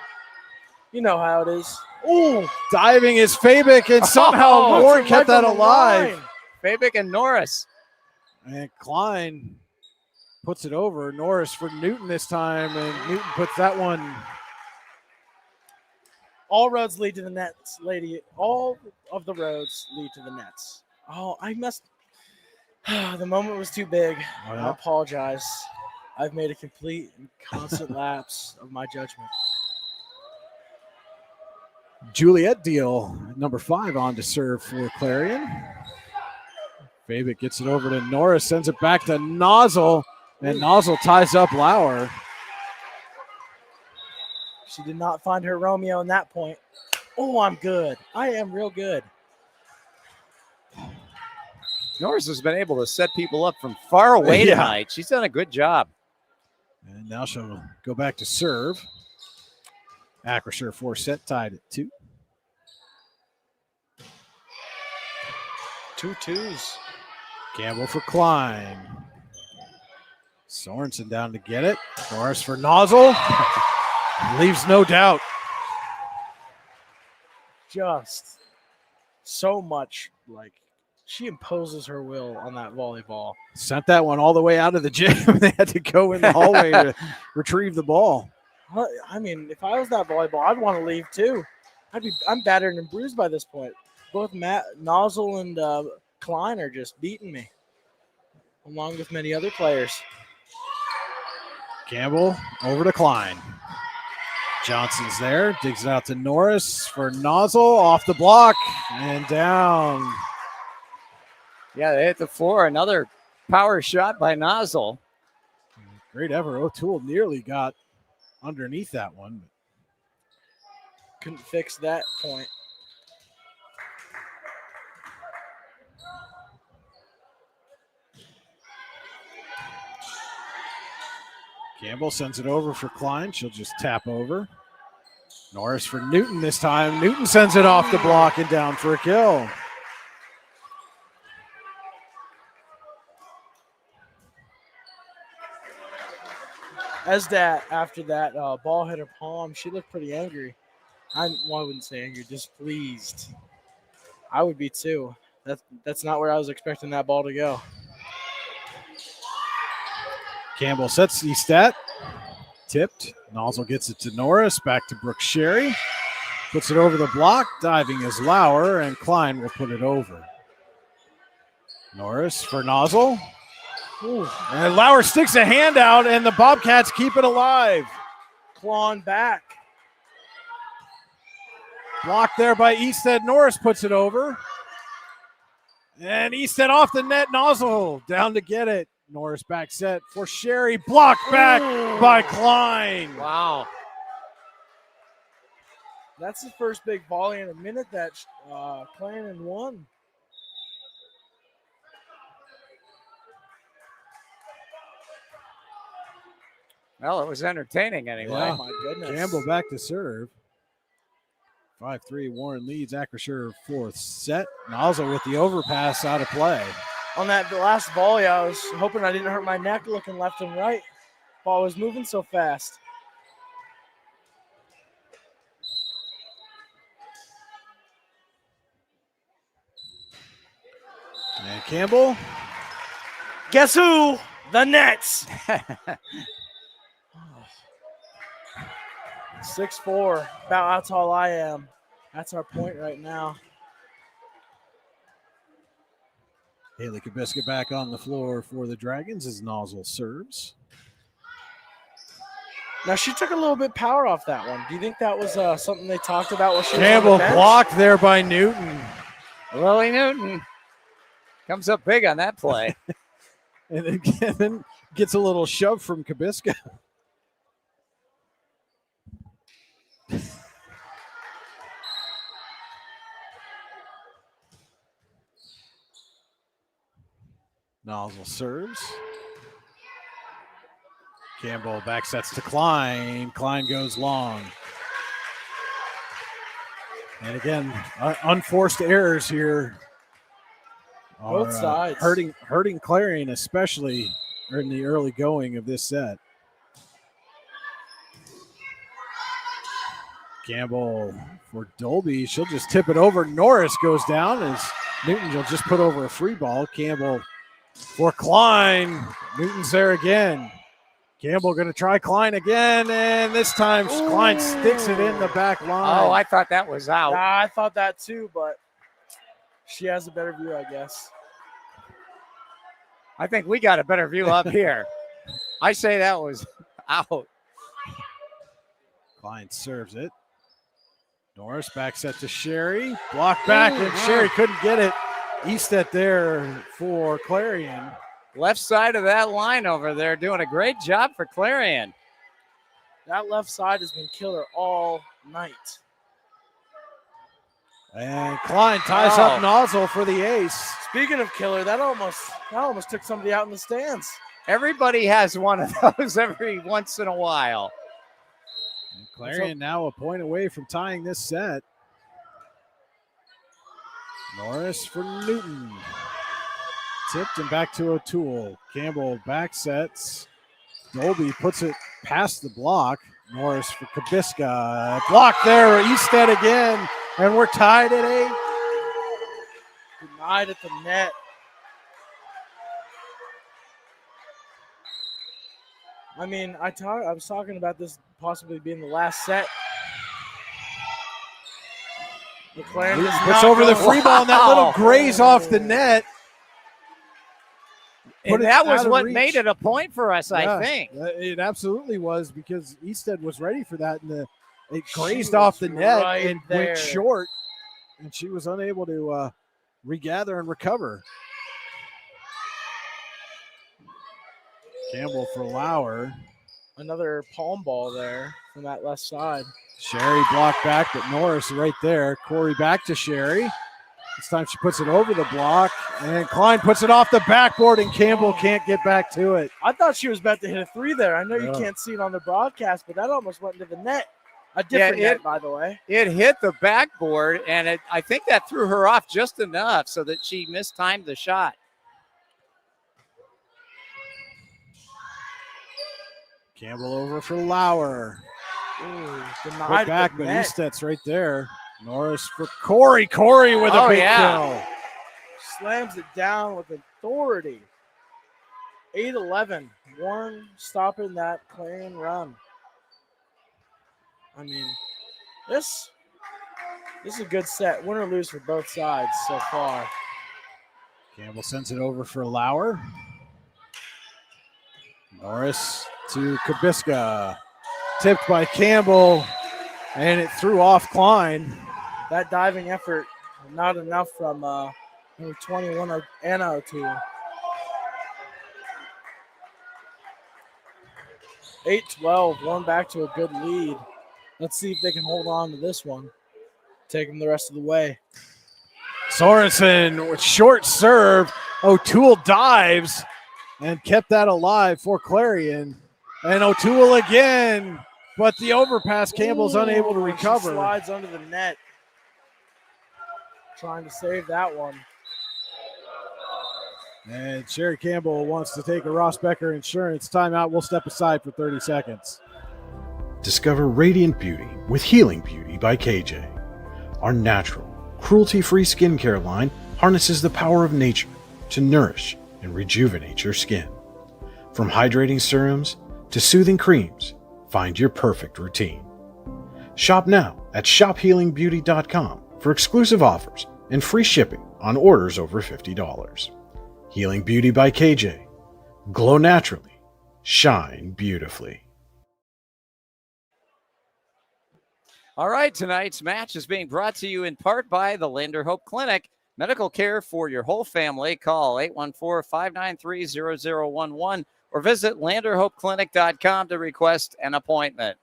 you know how it is. Ooh, diving is Fabic, and somehow Warren kept that alive. Fabic and Norris. And Klein puts it over. Norris for Newton this time, and Newton puts that one. All roads lead to the nets, lady. All of the roads lead to the nets. Oh, I must. The moment was too big. Oh, yeah? I apologize. I've made a complete and constant lapse of my judgment. Juliet Deal, number 5, on to serve for Clarion. Fabic gets it over to Norris, sends it back to Nozzle, and Nozzle ties up Lauer. She did not find her Romeo in that point. Oh, I'm good. I am real good. Norris has been able to set people up from far away tonight. She's done a good job. And now she'll go back to serve. Acrisure 4 set tied at 2. 2-2s. Campbell for Klein. Sorensen down to get it. Norris for Nozzle. Leaves no doubt. Just so much, like, she imposes her will on that volleyball. Sent that one all the way out of the gym. They had to go in the hallway to retrieve the ball. I mean, if I was that volleyball, I'd want to leave too. I'm battered and bruised by this point. Both Nozzle and Klein are just beating me, along with many other players. Campbell over to Klein. Johnson's there, digs it out to Norris for Nozzle, off the block and down. Yeah, they hit the floor. Another power shot by Nozzle. Great effort. O'Toole nearly got underneath that one. Couldn't fix that point. Campbell sends it over for Klein. She'll just tap over. Norris for Newton this time. Newton sends it off the block and down for a kill. Esdat, after that ball hit her palm, she looked pretty angry. I wouldn't say angry, displeased. I would be too. That's not where I was expecting that ball to go. Campbell sets the stat. Tipped. Nozzle gets it to Norris. Back to Brooke Sherry. Puts it over the block. Diving is Lauer, and Klein will put it over. Norris for Nozzle. Ooh. And Lauer sticks a hand out, and the Bobcats keep it alive. Clawing back. Blocked there by Easted. Norris puts it over. And Easted off the net. Nozzle down to get it. Norris back set for Sherry. Blocked back by Klein. Wow. That's his first big volley in a minute that Clarion won. Well, it was entertaining anyway. Yeah. My goodness. Campbell back to serve. 5-3, Warren leads. Acrisure fourth set. Nozzle with the overpass out of play. On that last volley, I was hoping I didn't hurt my neck looking left and right. Ball was moving so fast. And Campbell. Guess who? The Nets. 6'4". About how tall I am. That's our point right now. Haley Kabiska back on the floor for the Dragons as Nozzle serves. Now, she took a little bit power off that one. Do you think that was something they talked about when she was on Campbell the bench? blocked there by Newton. Lily Newton comes up big on that play. And then gets a little shove from Kabiska. Nozzle serves. Campbell back sets to Klein. Klein goes long. And again, unforced errors here. Both sides. Hurting Clarion, especially in the early going of this set. Campbell for Dolby. She'll just tip it over. Norris goes down as Newton will just put over a free ball. Campbell for Klein. Newton's there again. Campbell going to try Klein again, and this time Klein sticks it in the back line. Oh, I thought that was out. I thought that too, but she has a better view, I guess. I think we got a better view up here. I say that was out. Klein serves it. Norris back set to Sherry. Blocked back, and Sherry couldn't get it. Eastet there for Clarion. Left side of that line over there doing a great job for Clarion. That left side has been killer all night. And Klein ties up Nozzle for the ace. Speaking of killer, that almost took somebody out in the stands. Everybody has one of those every once in a while. And Clarion now a point away from tying this set. Norris for Newton. Tipped and back to O'Toole. Campbell back sets. Dolby puts it past the block. Norris for Kabiska. Block there, Easted again. And we're tied at 8. Denied at the net. I mean, I was talking about this possibly being the last set. Newton puts over the free ball, and that little graze off the net. Put put and that was out of what reach. made it a point for us, Yeah, I think. it absolutely was, because Easted was ready for that, and it grazed She off the was net right and there. went short, and she was unable to regather and recover. Campbell for Lauer. Another palm ball there from that left side. Sherry blocked back, but Norris right there. Corey back to Sherry. This time she puts it over the block, and Klein puts it off the backboard, and Campbell can't get back to it. I thought she was about to hit a 3 there. I know you Yeah. can't see it on the broadcast, but that almost went into the net. A different net, by the way. It hit the backboard, and I think that threw her off just enough so that she mistimed the shot. Campbell over for Lauer. Ooh, Put denied back, the but net. Easted's right there. Norris for Corey. Corey with a big kill. Slams it down with authority. 8-11. Warren stopping that Clarion run. I mean, this is a good set. Win or lose for both sides so far. Campbell sends it over for Lauer. Norris to Kubiska. Tipped by Campbell, and it threw off Klein. That diving effort, not enough from number 21 Anna to 8-12. One back to a good lead. Let's see if they can hold on to this one. Take them the rest of the way. Sorensen with short serve. O'Toole dives and kept that alive for Clarion. And O'Toole again, but the overpass, Campbell's unable to Ooh, recover. She slides under the net. Trying to save that one. And Sherry Campbell wants to take a Ross Becker Insurance timeout. We'll step aside for 30 seconds. Discover radiant beauty with Healing Beauty by KJ. Our natural, cruelty-free skincare line harnesses the power of nature to nourish and rejuvenate your skin. From hydrating serums to soothing creams, find your perfect routine. Shop now at shophealingbeauty.com for exclusive offers and free shipping on orders over $50. Healing Beauty by KJ. Glow naturally. Shine beautifully. All right, tonight's match is being brought to you in part by the Lander Hope Clinic. Medical care for your whole family. Call 814-593-0011 or visit landerhopeclinic.com to request an appointment.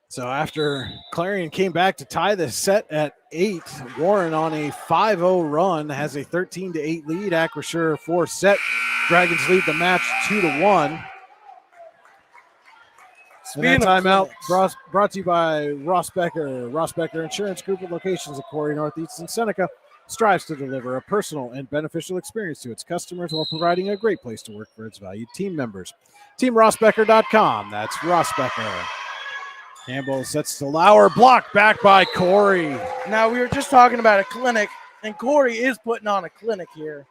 So after Clarion came back to tie the set at 8, Warren on a 5-0 run has a 13-8 lead. Acrisure 4 set. Dragons lead the match 2-1. And that timeout brought to you by Ross Becker. Ross Becker Insurance Group with locations at Quarry Northeast and Seneca strives to deliver a personal and beneficial experience to its customers while providing a great place to work for its valued team members. TeamRossBecker.com. That's Ross Becker. Campbell sets to Lauer, blocked back by Corey. Now, we were just talking about a clinic, and Corey is putting on a clinic here.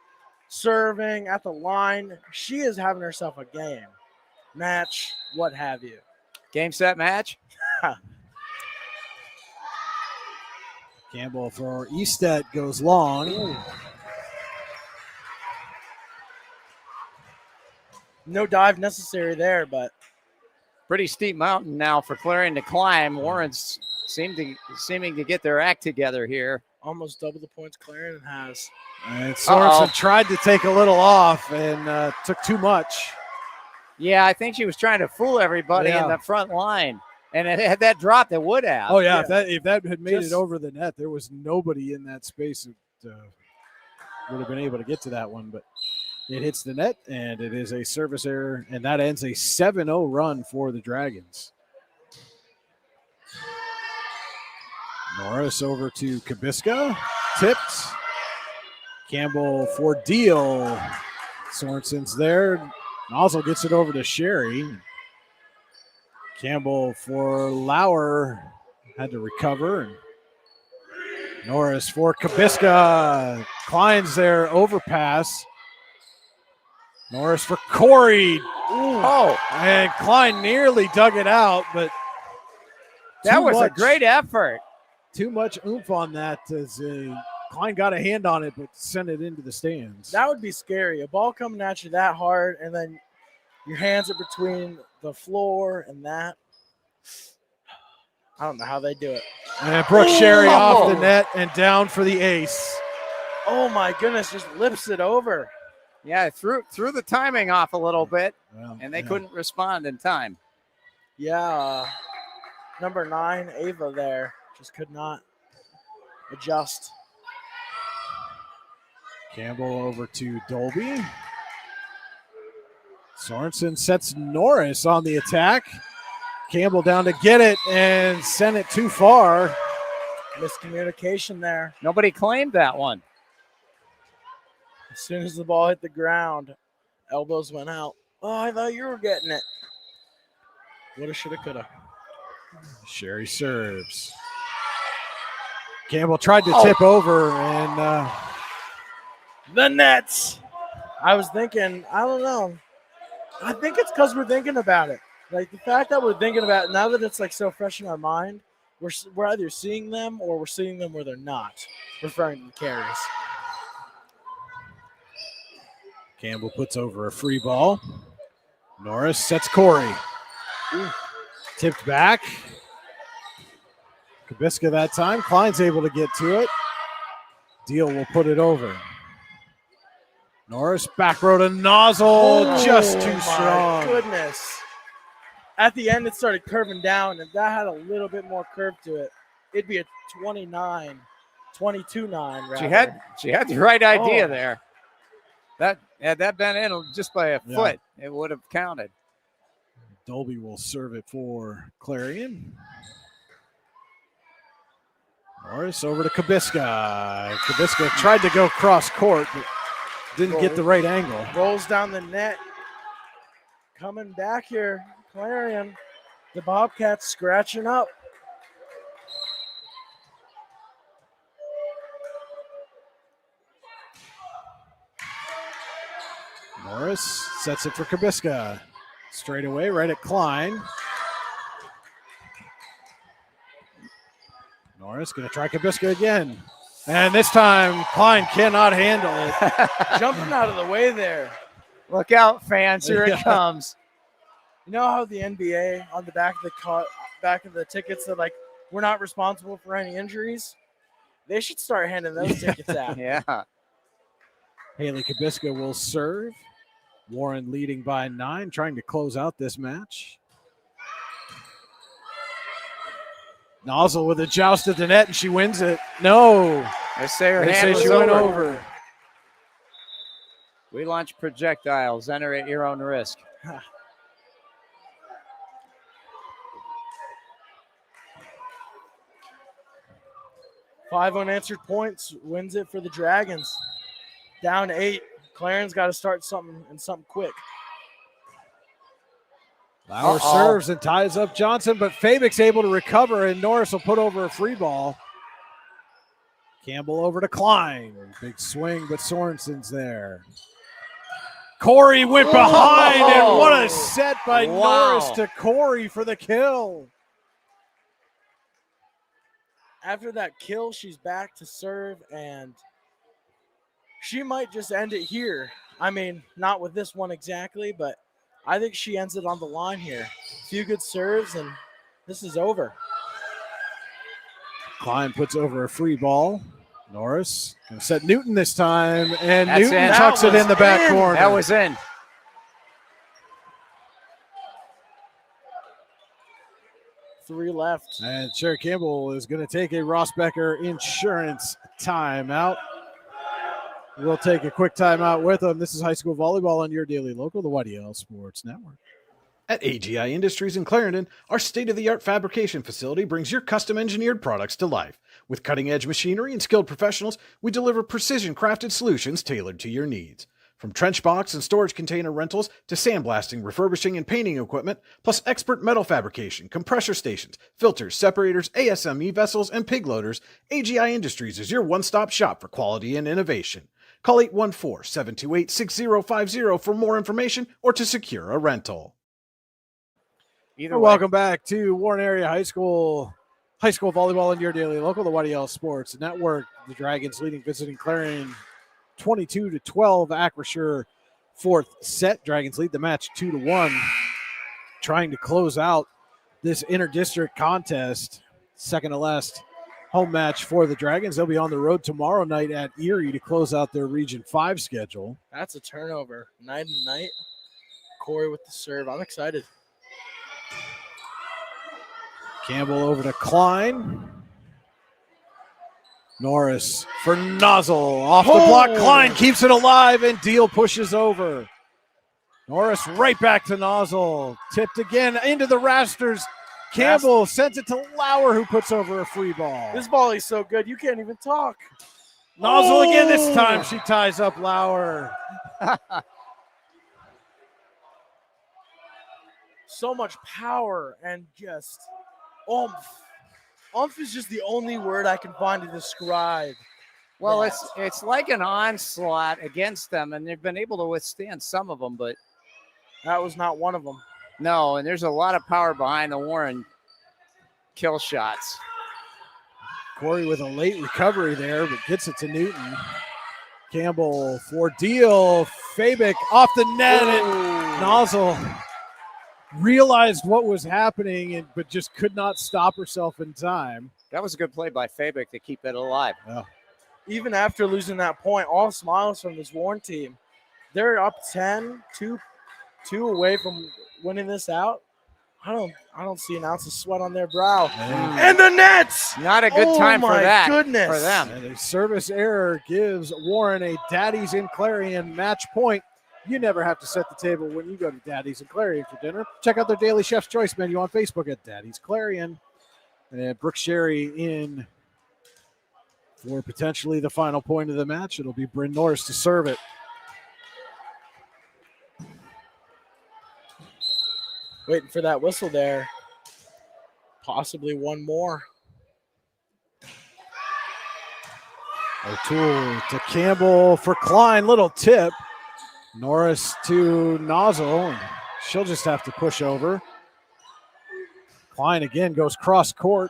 Serving at the line. She is having herself a game, match, what have you. Game, set, match. Campbell for Easted goes long. Ooh. No dive necessary there, but pretty steep mountain now for Clarion to climb. Warren's seeming to get their act together here. Almost double the points Clarion has. And Sorensen tried to take a little off and took too much. Yeah, I think she was trying to fool everybody in the front line. And had that dropped, it would have. Oh, yeah. If that had made it over the net, there was nobody in that space that would have been able to get to that one. But it hits the net, and it is a service error, and that ends a 7-0 run for the Dragons. Norris over to Kubiska. Tipped. Campbell for Deal. Sorensen's there. Nozzle gets it over to Sherry. Campbell for Lauer. Had to recover. And Norris for Kubiska. Klein's there. Overpass. Norris for Corey. Oh. And Klein nearly dug it out, but that was a great effort. Too much oomph on that as Klein got a hand on it, but sent it into the stands. That would be scary. A ball coming at you that hard, and then your hands are between the floor and that. I don't know how they do it. And Brooke Sherry off the net and down for the ace. Oh my goodness, just lips it over. Yeah, threw the timing off a little bit, and they couldn't respond in time. Yeah, number 9, Ava there, just could not adjust. Campbell over to Dolby. Sorensen sets Norris on the attack. Campbell down to get it and sent it too far. Miscommunication there. Nobody claimed that one. As soon as the ball hit the ground, elbows went out. Oh, I thought you were getting it. Woulda, shoulda, coulda. Sherry serves. Campbell tried to tip over and the nets. I was thinking, I don't know. I think it's because we're thinking about it. Like the fact that we're thinking about it, now that it's like so fresh in our mind, we're either seeing them or we're seeing them where they're not, referring to the carries. Campbell puts over a free ball. Norris sets Corey. Tipped back. Kubiska that time. Klein's able to get to it. Deal will put it over. Norris back row to Nozzle. Just too strong. My goodness. At the end, it started curving down. If that had a little bit more curve to it, it'd be a 22-9 rather. She had the right idea there. That had that been in just by a foot, it would have counted. Dolby will serve it for Clarion. Norris over to Kubiska. Kubiska tried to go cross court, but didn't get the right angle. Rolls down the net. Coming back here, Clarion. The Bobcats scratching up. Norris sets it for Kubiska. Straight away, right at Klein. Norris going to try Kubiska again. And this time, Klein cannot handle it. Jumping out of the way there. Look out, fans. Here it comes. You know how the NBA on the back of the tickets, they're like, we're not responsible for any injuries? They should start handing those tickets out. Yeah. Haley Kubiska will serve. Warren leading by 9, trying to close out this match. Nozzle with a joust at the net, and she wins it. No. They say she went over. We launch projectiles. Enter at your own risk. 5 unanswered points wins it for the Dragons. Down 8. Clarion's got to start something quick. Lauer serves and ties up Johnson, but Fabick's able to recover, and Norris will put over a free ball. Campbell over to Klein. Big swing, but Sorensen's there. Corey went behind, and what a set by Norris to Corey for the kill. After that kill, she's back to serve, and she might just end it here. I mean, not with this one exactly, but I think she ends it on the line here. A few good serves, and this is over. Klein puts over a free ball. Norris going to set Newton this time, and That's Newton in. tucks it in the back corner. That was in. Three left. And Sherry Campbell is going to take a Ross Becker insurance timeout. We'll take a quick timeout with them. This is high school volleyball on your daily local, the YDL Sports Network. At AGI Industries in Clarendon, our state-of-the-art fabrication facility brings your custom-engineered products to life. With cutting-edge machinery and skilled professionals, we deliver precision-crafted solutions tailored to your needs. From trench box and storage container rentals to sandblasting, refurbishing, and painting equipment, plus expert metal fabrication, compressor stations, filters, separators, ASME vessels, and pig loaders, AGI Industries is your one-stop shop for quality and innovation. Call 814-728-6050 for more information or to secure a rental. Welcome back to Warren Area High School high school volleyball in your daily local, the YDL Sports Network. The Dragons leading visiting Clarion 22-12. Acrisure fourth set. Dragons lead the match 2-1. Trying to close out this inter-district contest. Second to last home match for the Dragons. They'll be on the road tomorrow night at Erie to close out their Region 5 schedule. That's a turnover. Night and night. Corey with the serve. I'm excited. Campbell over to Klein. Norris for Nozzle. Off the block. Klein keeps it alive, and Deal pushes over. Norris right back to Nozzle. Tipped again into the rafters. Campbell sends it to Lauer, who puts over a free ball. This volley's so good, you can't even talk. Nozzle again this time. She ties up Lauer. So much power and just oomph. Oomph is just the only word I can find to describe. Well, that. it's like an onslaught against them, and they've been able to withstand some of them, but that was not one of them. No, and there's a lot of power behind the Warren kill shots. Corey with a late recovery there, but gets it to Newton. Campbell for Deal. Fabic off the net, and Nozzle realized what was happening, but just could not stop herself in time. That was a good play by Fabic to keep it alive. Yeah. Even after losing that point, all smiles from this Warren team. They're up 10, two away from winning this out. I don't see an ounce of sweat on their brow. And the nets! Not a good time for that. Goodness. For them. And a service error gives Warren a Daddy's in Clarion match point. You never have to set the table when you go to Daddy's in Clarion for dinner. Check out their daily Chef's Choice menu on Facebook at Daddy's Clarion. And Brooke Sherry in for potentially the final point of the match. It'll be Bryn Norris to serve it. Waiting for that whistle there. Possibly one more. O'Toole to Campbell for Klein. Little tip. Norris to Nozzle. She'll just have to push over. Klein again goes cross court.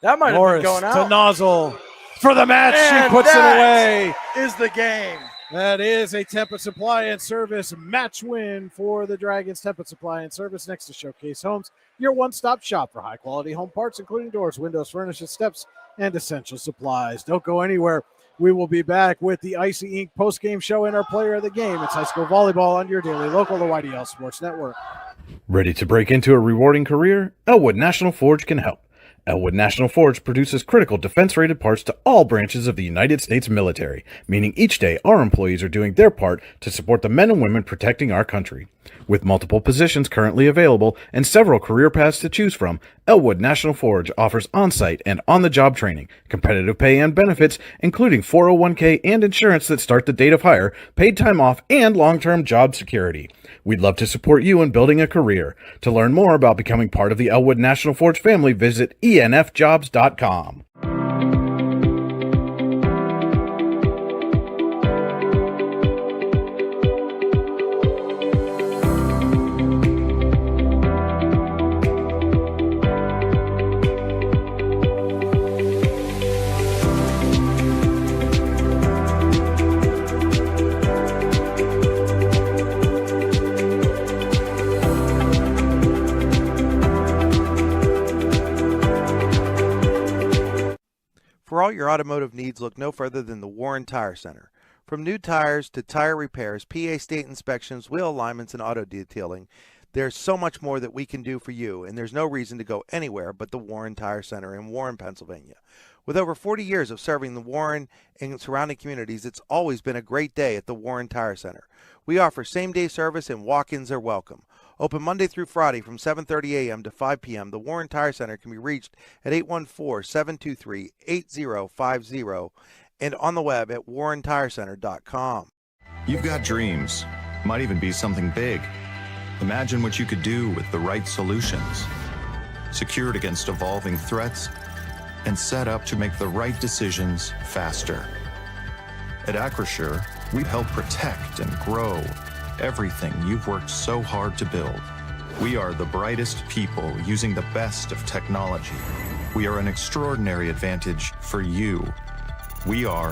That might have been going out. To Nozzle for the match. And she puts it away. Is the game. That is a Tempa Supply and Service match win for the Dragons. Tempa Supply and Service next to Showcase Homes, your one-stop shop for high-quality home parts, including doors, windows, furniture, steps, and essential supplies. Don't go anywhere. We will be back with the Icy Inc. post-game show and our player of the game. It's high school volleyball on your daily local, the YDL Sports Network. Ready to break into a rewarding career? Elwood National Forge can help. Elwood National Forge produces critical defense-rated parts to all branches of the United States military, meaning each day our employees are doing their part to support the men and women protecting our country. With multiple positions currently available and several career paths to choose from, Elwood National Forge offers on-site and on-the-job training, competitive pay and benefits, including 401k and insurance that start the date of hire, paid time off, and long-term job security. We'd love to support you in building a career. To learn more about becoming part of the Elwood National Forge family, visit enfjobs.com. For all your automotive needs, look no further than the Warren Tire Center. From new tires to tire repairs, PA state inspections, wheel alignments, and auto detailing, there's so much more that we can do for you, and there's no reason to go anywhere but the Warren Tire Center in Warren, Pennsylvania. With over 40 years of serving the Warren and surrounding communities, it's always been a great day at the Warren Tire Center. We offer same-day service and walk-ins are welcome. Open Monday through Friday from 7:30 a.m. to 5 p.m., the Warren Tire Center can be reached at 814-723-8050 and on the web at warrentirecenter.com. You've got dreams. Might even be something big. Imagine what you could do with the right solutions. Secured against evolving threats and set up to make the right decisions faster. At Acrisure, we help protect and grow everything you've worked so hard to build. We are the brightest people using the best of technology we are an extraordinary advantage for you. We are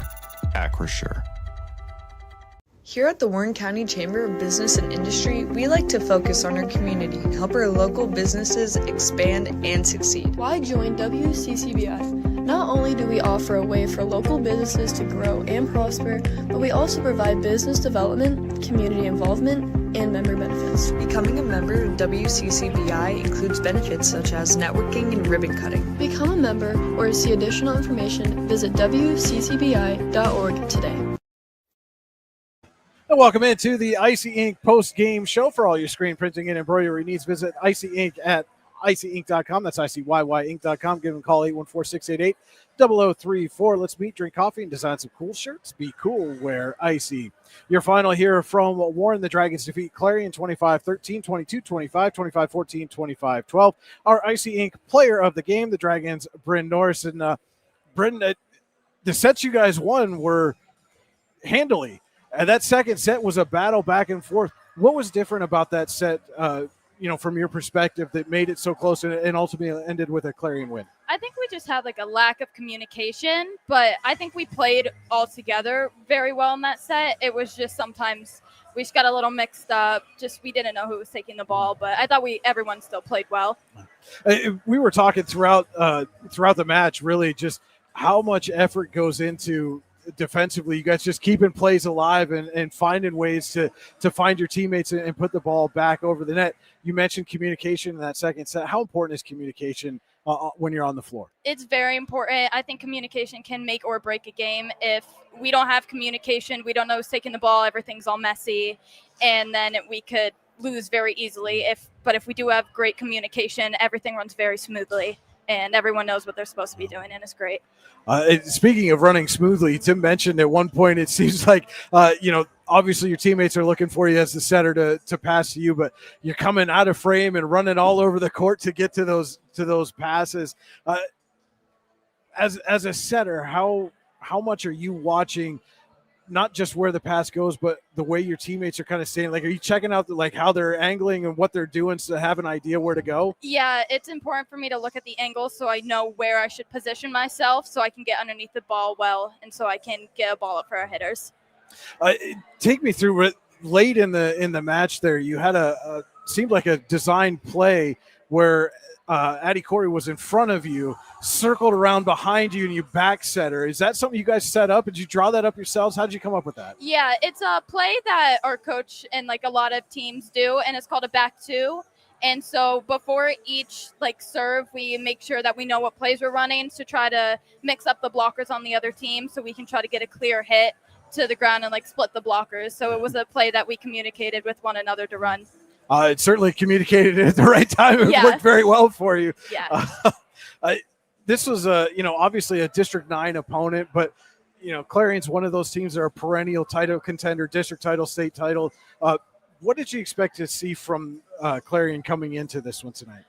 Acrisure. Here at the Warren County Chamber of Business and Industry, we like to focus on our community and help our local businesses expand and succeed. Why join WCCBF? Not only do we offer a way for local businesses to grow and prosper, but we also provide business development, community involvement, and member benefits. Becoming a member of WCCBI includes benefits such as networking and ribbon cutting. Become a member or to see additional information, visit WCCBI.org today. And welcome into the Icy Ink post-game show. For all your screen printing and embroidery needs, visit Icy Ink at icyink.com. That's ICYYink.com. Give them a call, 814-688-0034. Let's meet, drink coffee, and design some cool shirts. Be cool, wear Icy. Your final here from Warren. The Dragons defeat Clarion 25-13, 22-25, 25-14, 25-12. Our Icy Ink player of the game, the Dragons, Bryn Norris. And Bryn, the sets you guys won were handily. And that second set was a battle back and forth. What was different about that set, from your perspective, that made it so close and ultimately ended with a Clarion win? I think we just had like a lack of communication, but I think we played all together very well in that set. It was just sometimes we just got a little mixed up. Just we didn't know who was taking the ball, but I thought everyone still played well. We were talking throughout the match, really just how much effort goes into defensively. You guys just keeping plays alive and finding ways to find your teammates and put the ball back over the net. You mentioned communication in that second set. How important is communication when you're on the floor? It's very important. I think communication can make or break a game. If we don't have communication, we don't know who's taking the ball, everything's all messy, and then we could lose very easily. But if we do have great communication, everything runs very smoothly and everyone knows what they're supposed to be doing, and it's great. Speaking of running smoothly, Tim mentioned at one point it seems like, obviously your teammates are looking for you as the setter to pass to you, but you're coming out of frame and running all over the court to get to those passes. As a setter, how much are you watching not just where the pass goes, but the way your teammates are kind of staying? Like, are you checking out how they're angling and what they're doing to have an idea where to go? Yeah, it's important for me to look at the angle so I know where I should position myself so I can get underneath the ball well and so I can get a ball up for our hitters. Take me through it. Late in the match there, you had seemed like a design play where Addie Corey was in front of you, circled around behind you, and you back set her. Is that something you guys set up? Did you draw that up yourselves? How did you come up with that? Yeah, it's a play that our coach and a lot of teams do, and it's called a back two. And so before each serve, we make sure that we know what plays we're running to try to mix up the blockers on the other team so we can try to get a clear hit to the ground and split the blockers. So it was a play that we communicated with one another to run. It certainly communicated at the right time. It worked very well for you. Yeah. This was obviously a District 9 opponent, but Clarion's one of those teams that are a perennial title contender, district title, state title. What did you expect to see from Clarion coming into this one tonight?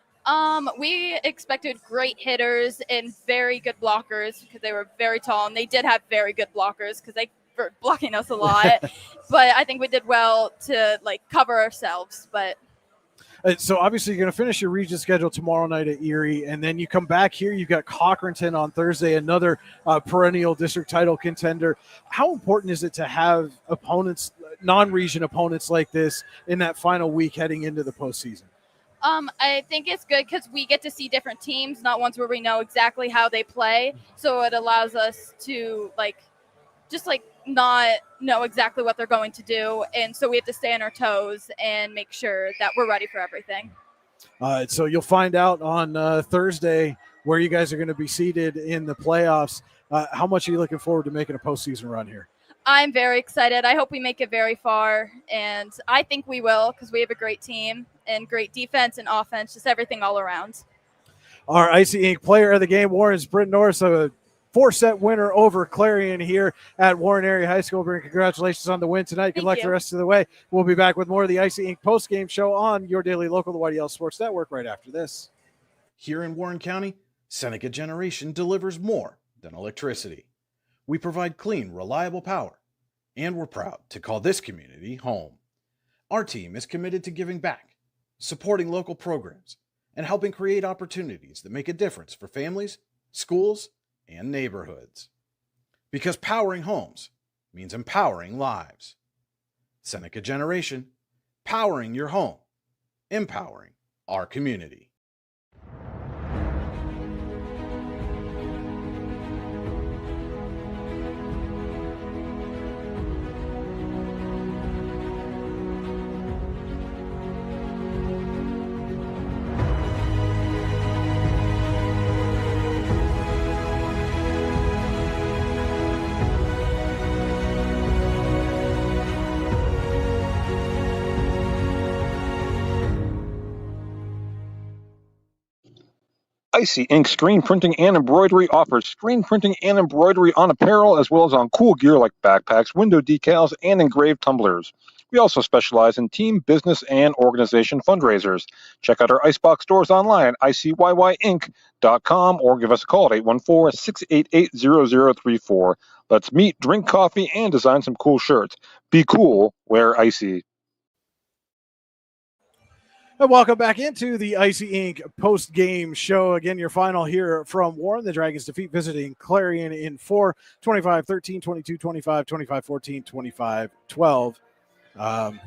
We expected great hitters and very good blockers because they were very tall, and they did have very good blockers because they were blocking us a lot. But I think we did well to cover ourselves. But so obviously you're going to finish your region schedule tomorrow night at Erie, and then you come back here. You've got Cochranton on Thursday, another perennial district title contender. How important is it to have opponents, non-region opponents like this in that final week heading into the postseason? I think it's good because we get to see different teams, not ones where we know exactly how they play. So it allows us to not know exactly what they're going to do. And so we have to stay on our toes and make sure that we're ready for everything. So you'll find out on Thursday where you guys are going to be seated in the playoffs. How much are you looking forward to making a postseason run here? I'm very excited. I hope we make it very far, and I think we will because we have a great team and great defense and offense, just everything all around. Our Icy Ink player of the game, Warren's Bryn Norris, a 4-set winner over Clarion here at Warren Area High School. Bryn, congratulations on the win tonight. Good luck the rest of the way. We'll be back with more of the Icy Ink post-game show on your daily local, the YDL Sports Network, right after this. Here in Warren County, Seneca Generation delivers more than electricity. We provide clean, reliable power, and we're proud to call this community home. Our team is committed to giving back, supporting local programs, and helping create opportunities that make a difference for families, schools, and neighborhoods. Because powering homes means empowering lives. Seneca Generation, powering your home, empowering our community. Icy Ink Screen Printing and Embroidery offers screen printing and embroidery on apparel as well as on cool gear like backpacks, window decals, and engraved tumblers. We also specialize in team, business, and organization fundraisers. Check out our Icebox stores online at icyyyinc.com or give us a call at 814-688-0034. Let's meet, drink coffee, and design some cool shirts. Be cool, wear Icy. And welcome back into the Icy Ink post-game show. Again, your final here from Warren. The Dragons defeat visiting Clarion in 4, 25-13, 22-25, 25-14, 25-12.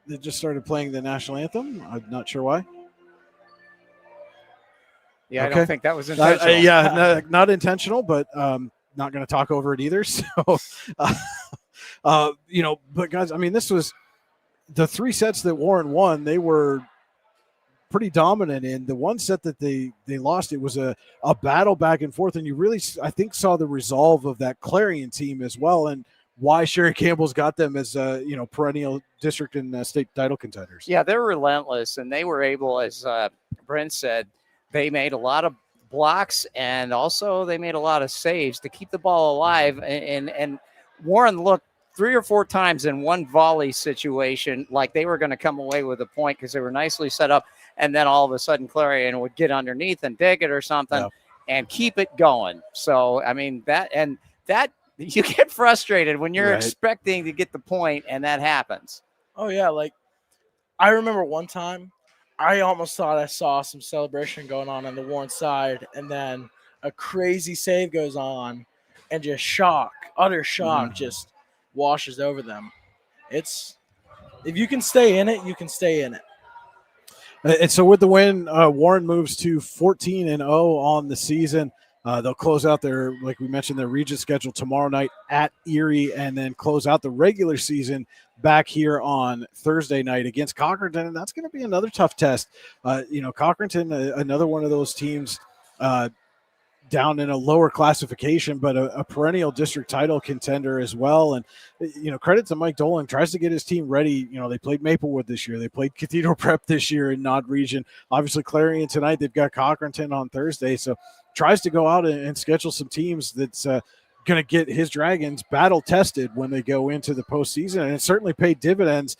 They just started playing the national anthem. I'm not sure why. Yeah, Okay. I don't think that was intentional. Not intentional, but not going to talk over it either. So, but guys, I mean, this was the 3 sets that Warren won. They were pretty dominant in. The one set that they lost, it was a battle back and forth, and you really, I think, saw the resolve of that Clarion team as well, and why Sherry Campbell's got them as perennial district and state title contenders. Yeah, they're relentless, and they were able, as Brent said, they made a lot of blocks, and also they made a lot of saves to keep the ball alive. And Warren looked 3 or 4 times in one volley situation like they were going to come away with a point because they were nicely set up, and then all of a sudden Clarion would get underneath and dig it or something and keep it going. So, I mean, that you get frustrated when you're expecting to get the point and that happens. Oh, yeah. Like, I remember one time I almost thought I saw some celebration going on the Warren side, and then a crazy save goes on and just utter shock just washes over them. It's, if you can stay in it, you can stay in it. And so with the win, Warren moves to 14-0 on the season. They'll close out their, like we mentioned, their region schedule tomorrow night at Erie, and then close out the regular season back here on Thursday night against Cochranton. And that's going to be another tough test. Cochranton, another one of those teams down in a lower classification, but a perennial district title contender as well. And, credit to Mike Dolan, tries to get his team ready. They played Maplewood this year. They played Cathedral Prep this year in Nod Region. Obviously, Clarion tonight. They've got Cochranton on Thursday. So tries to go out and schedule some teams that's going to get his Dragons battle tested when they go into the postseason. And it certainly paid dividends,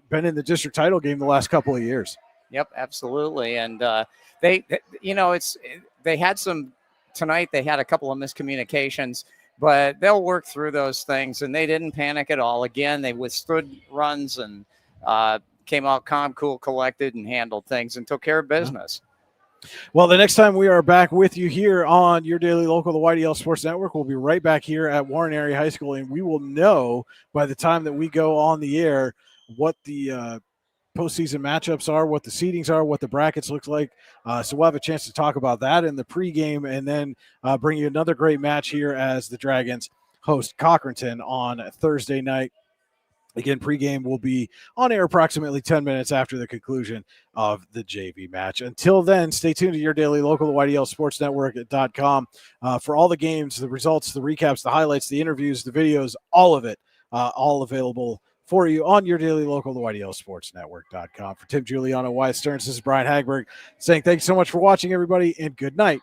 been in the district title game the last couple of years. Yep, absolutely. And they had some, tonight they had a couple of miscommunications, but they'll work through those things, and they didn't panic at all. Again, they withstood runs and came out calm, cool, collected, and handled things and took care of business. Well, the next time we are back with you here on your daily local, the YDL Sports Network, we'll be right back here at Warren Area High School, and we will know by the time that we go on the air what the postseason matchups are, what the seedings are, what the brackets look like. So we'll have a chance to talk about that in the pregame, and then bring you another great match here as the Dragons host Cochranton on Thursday night. Again, pregame will be on air approximately 10 minutes after the conclusion of the JV match. Until then, stay tuned to your daily local, the YDLSportsNetwork.com for all the games, the results, the recaps, the highlights, the interviews, the videos, all of it, all available for you on your daily local, the YDLSportsNetwork.com. For Tim Giuliano, Wyatt Stearns, this is Brian Hagberg saying thanks so much for watching, everybody, and good night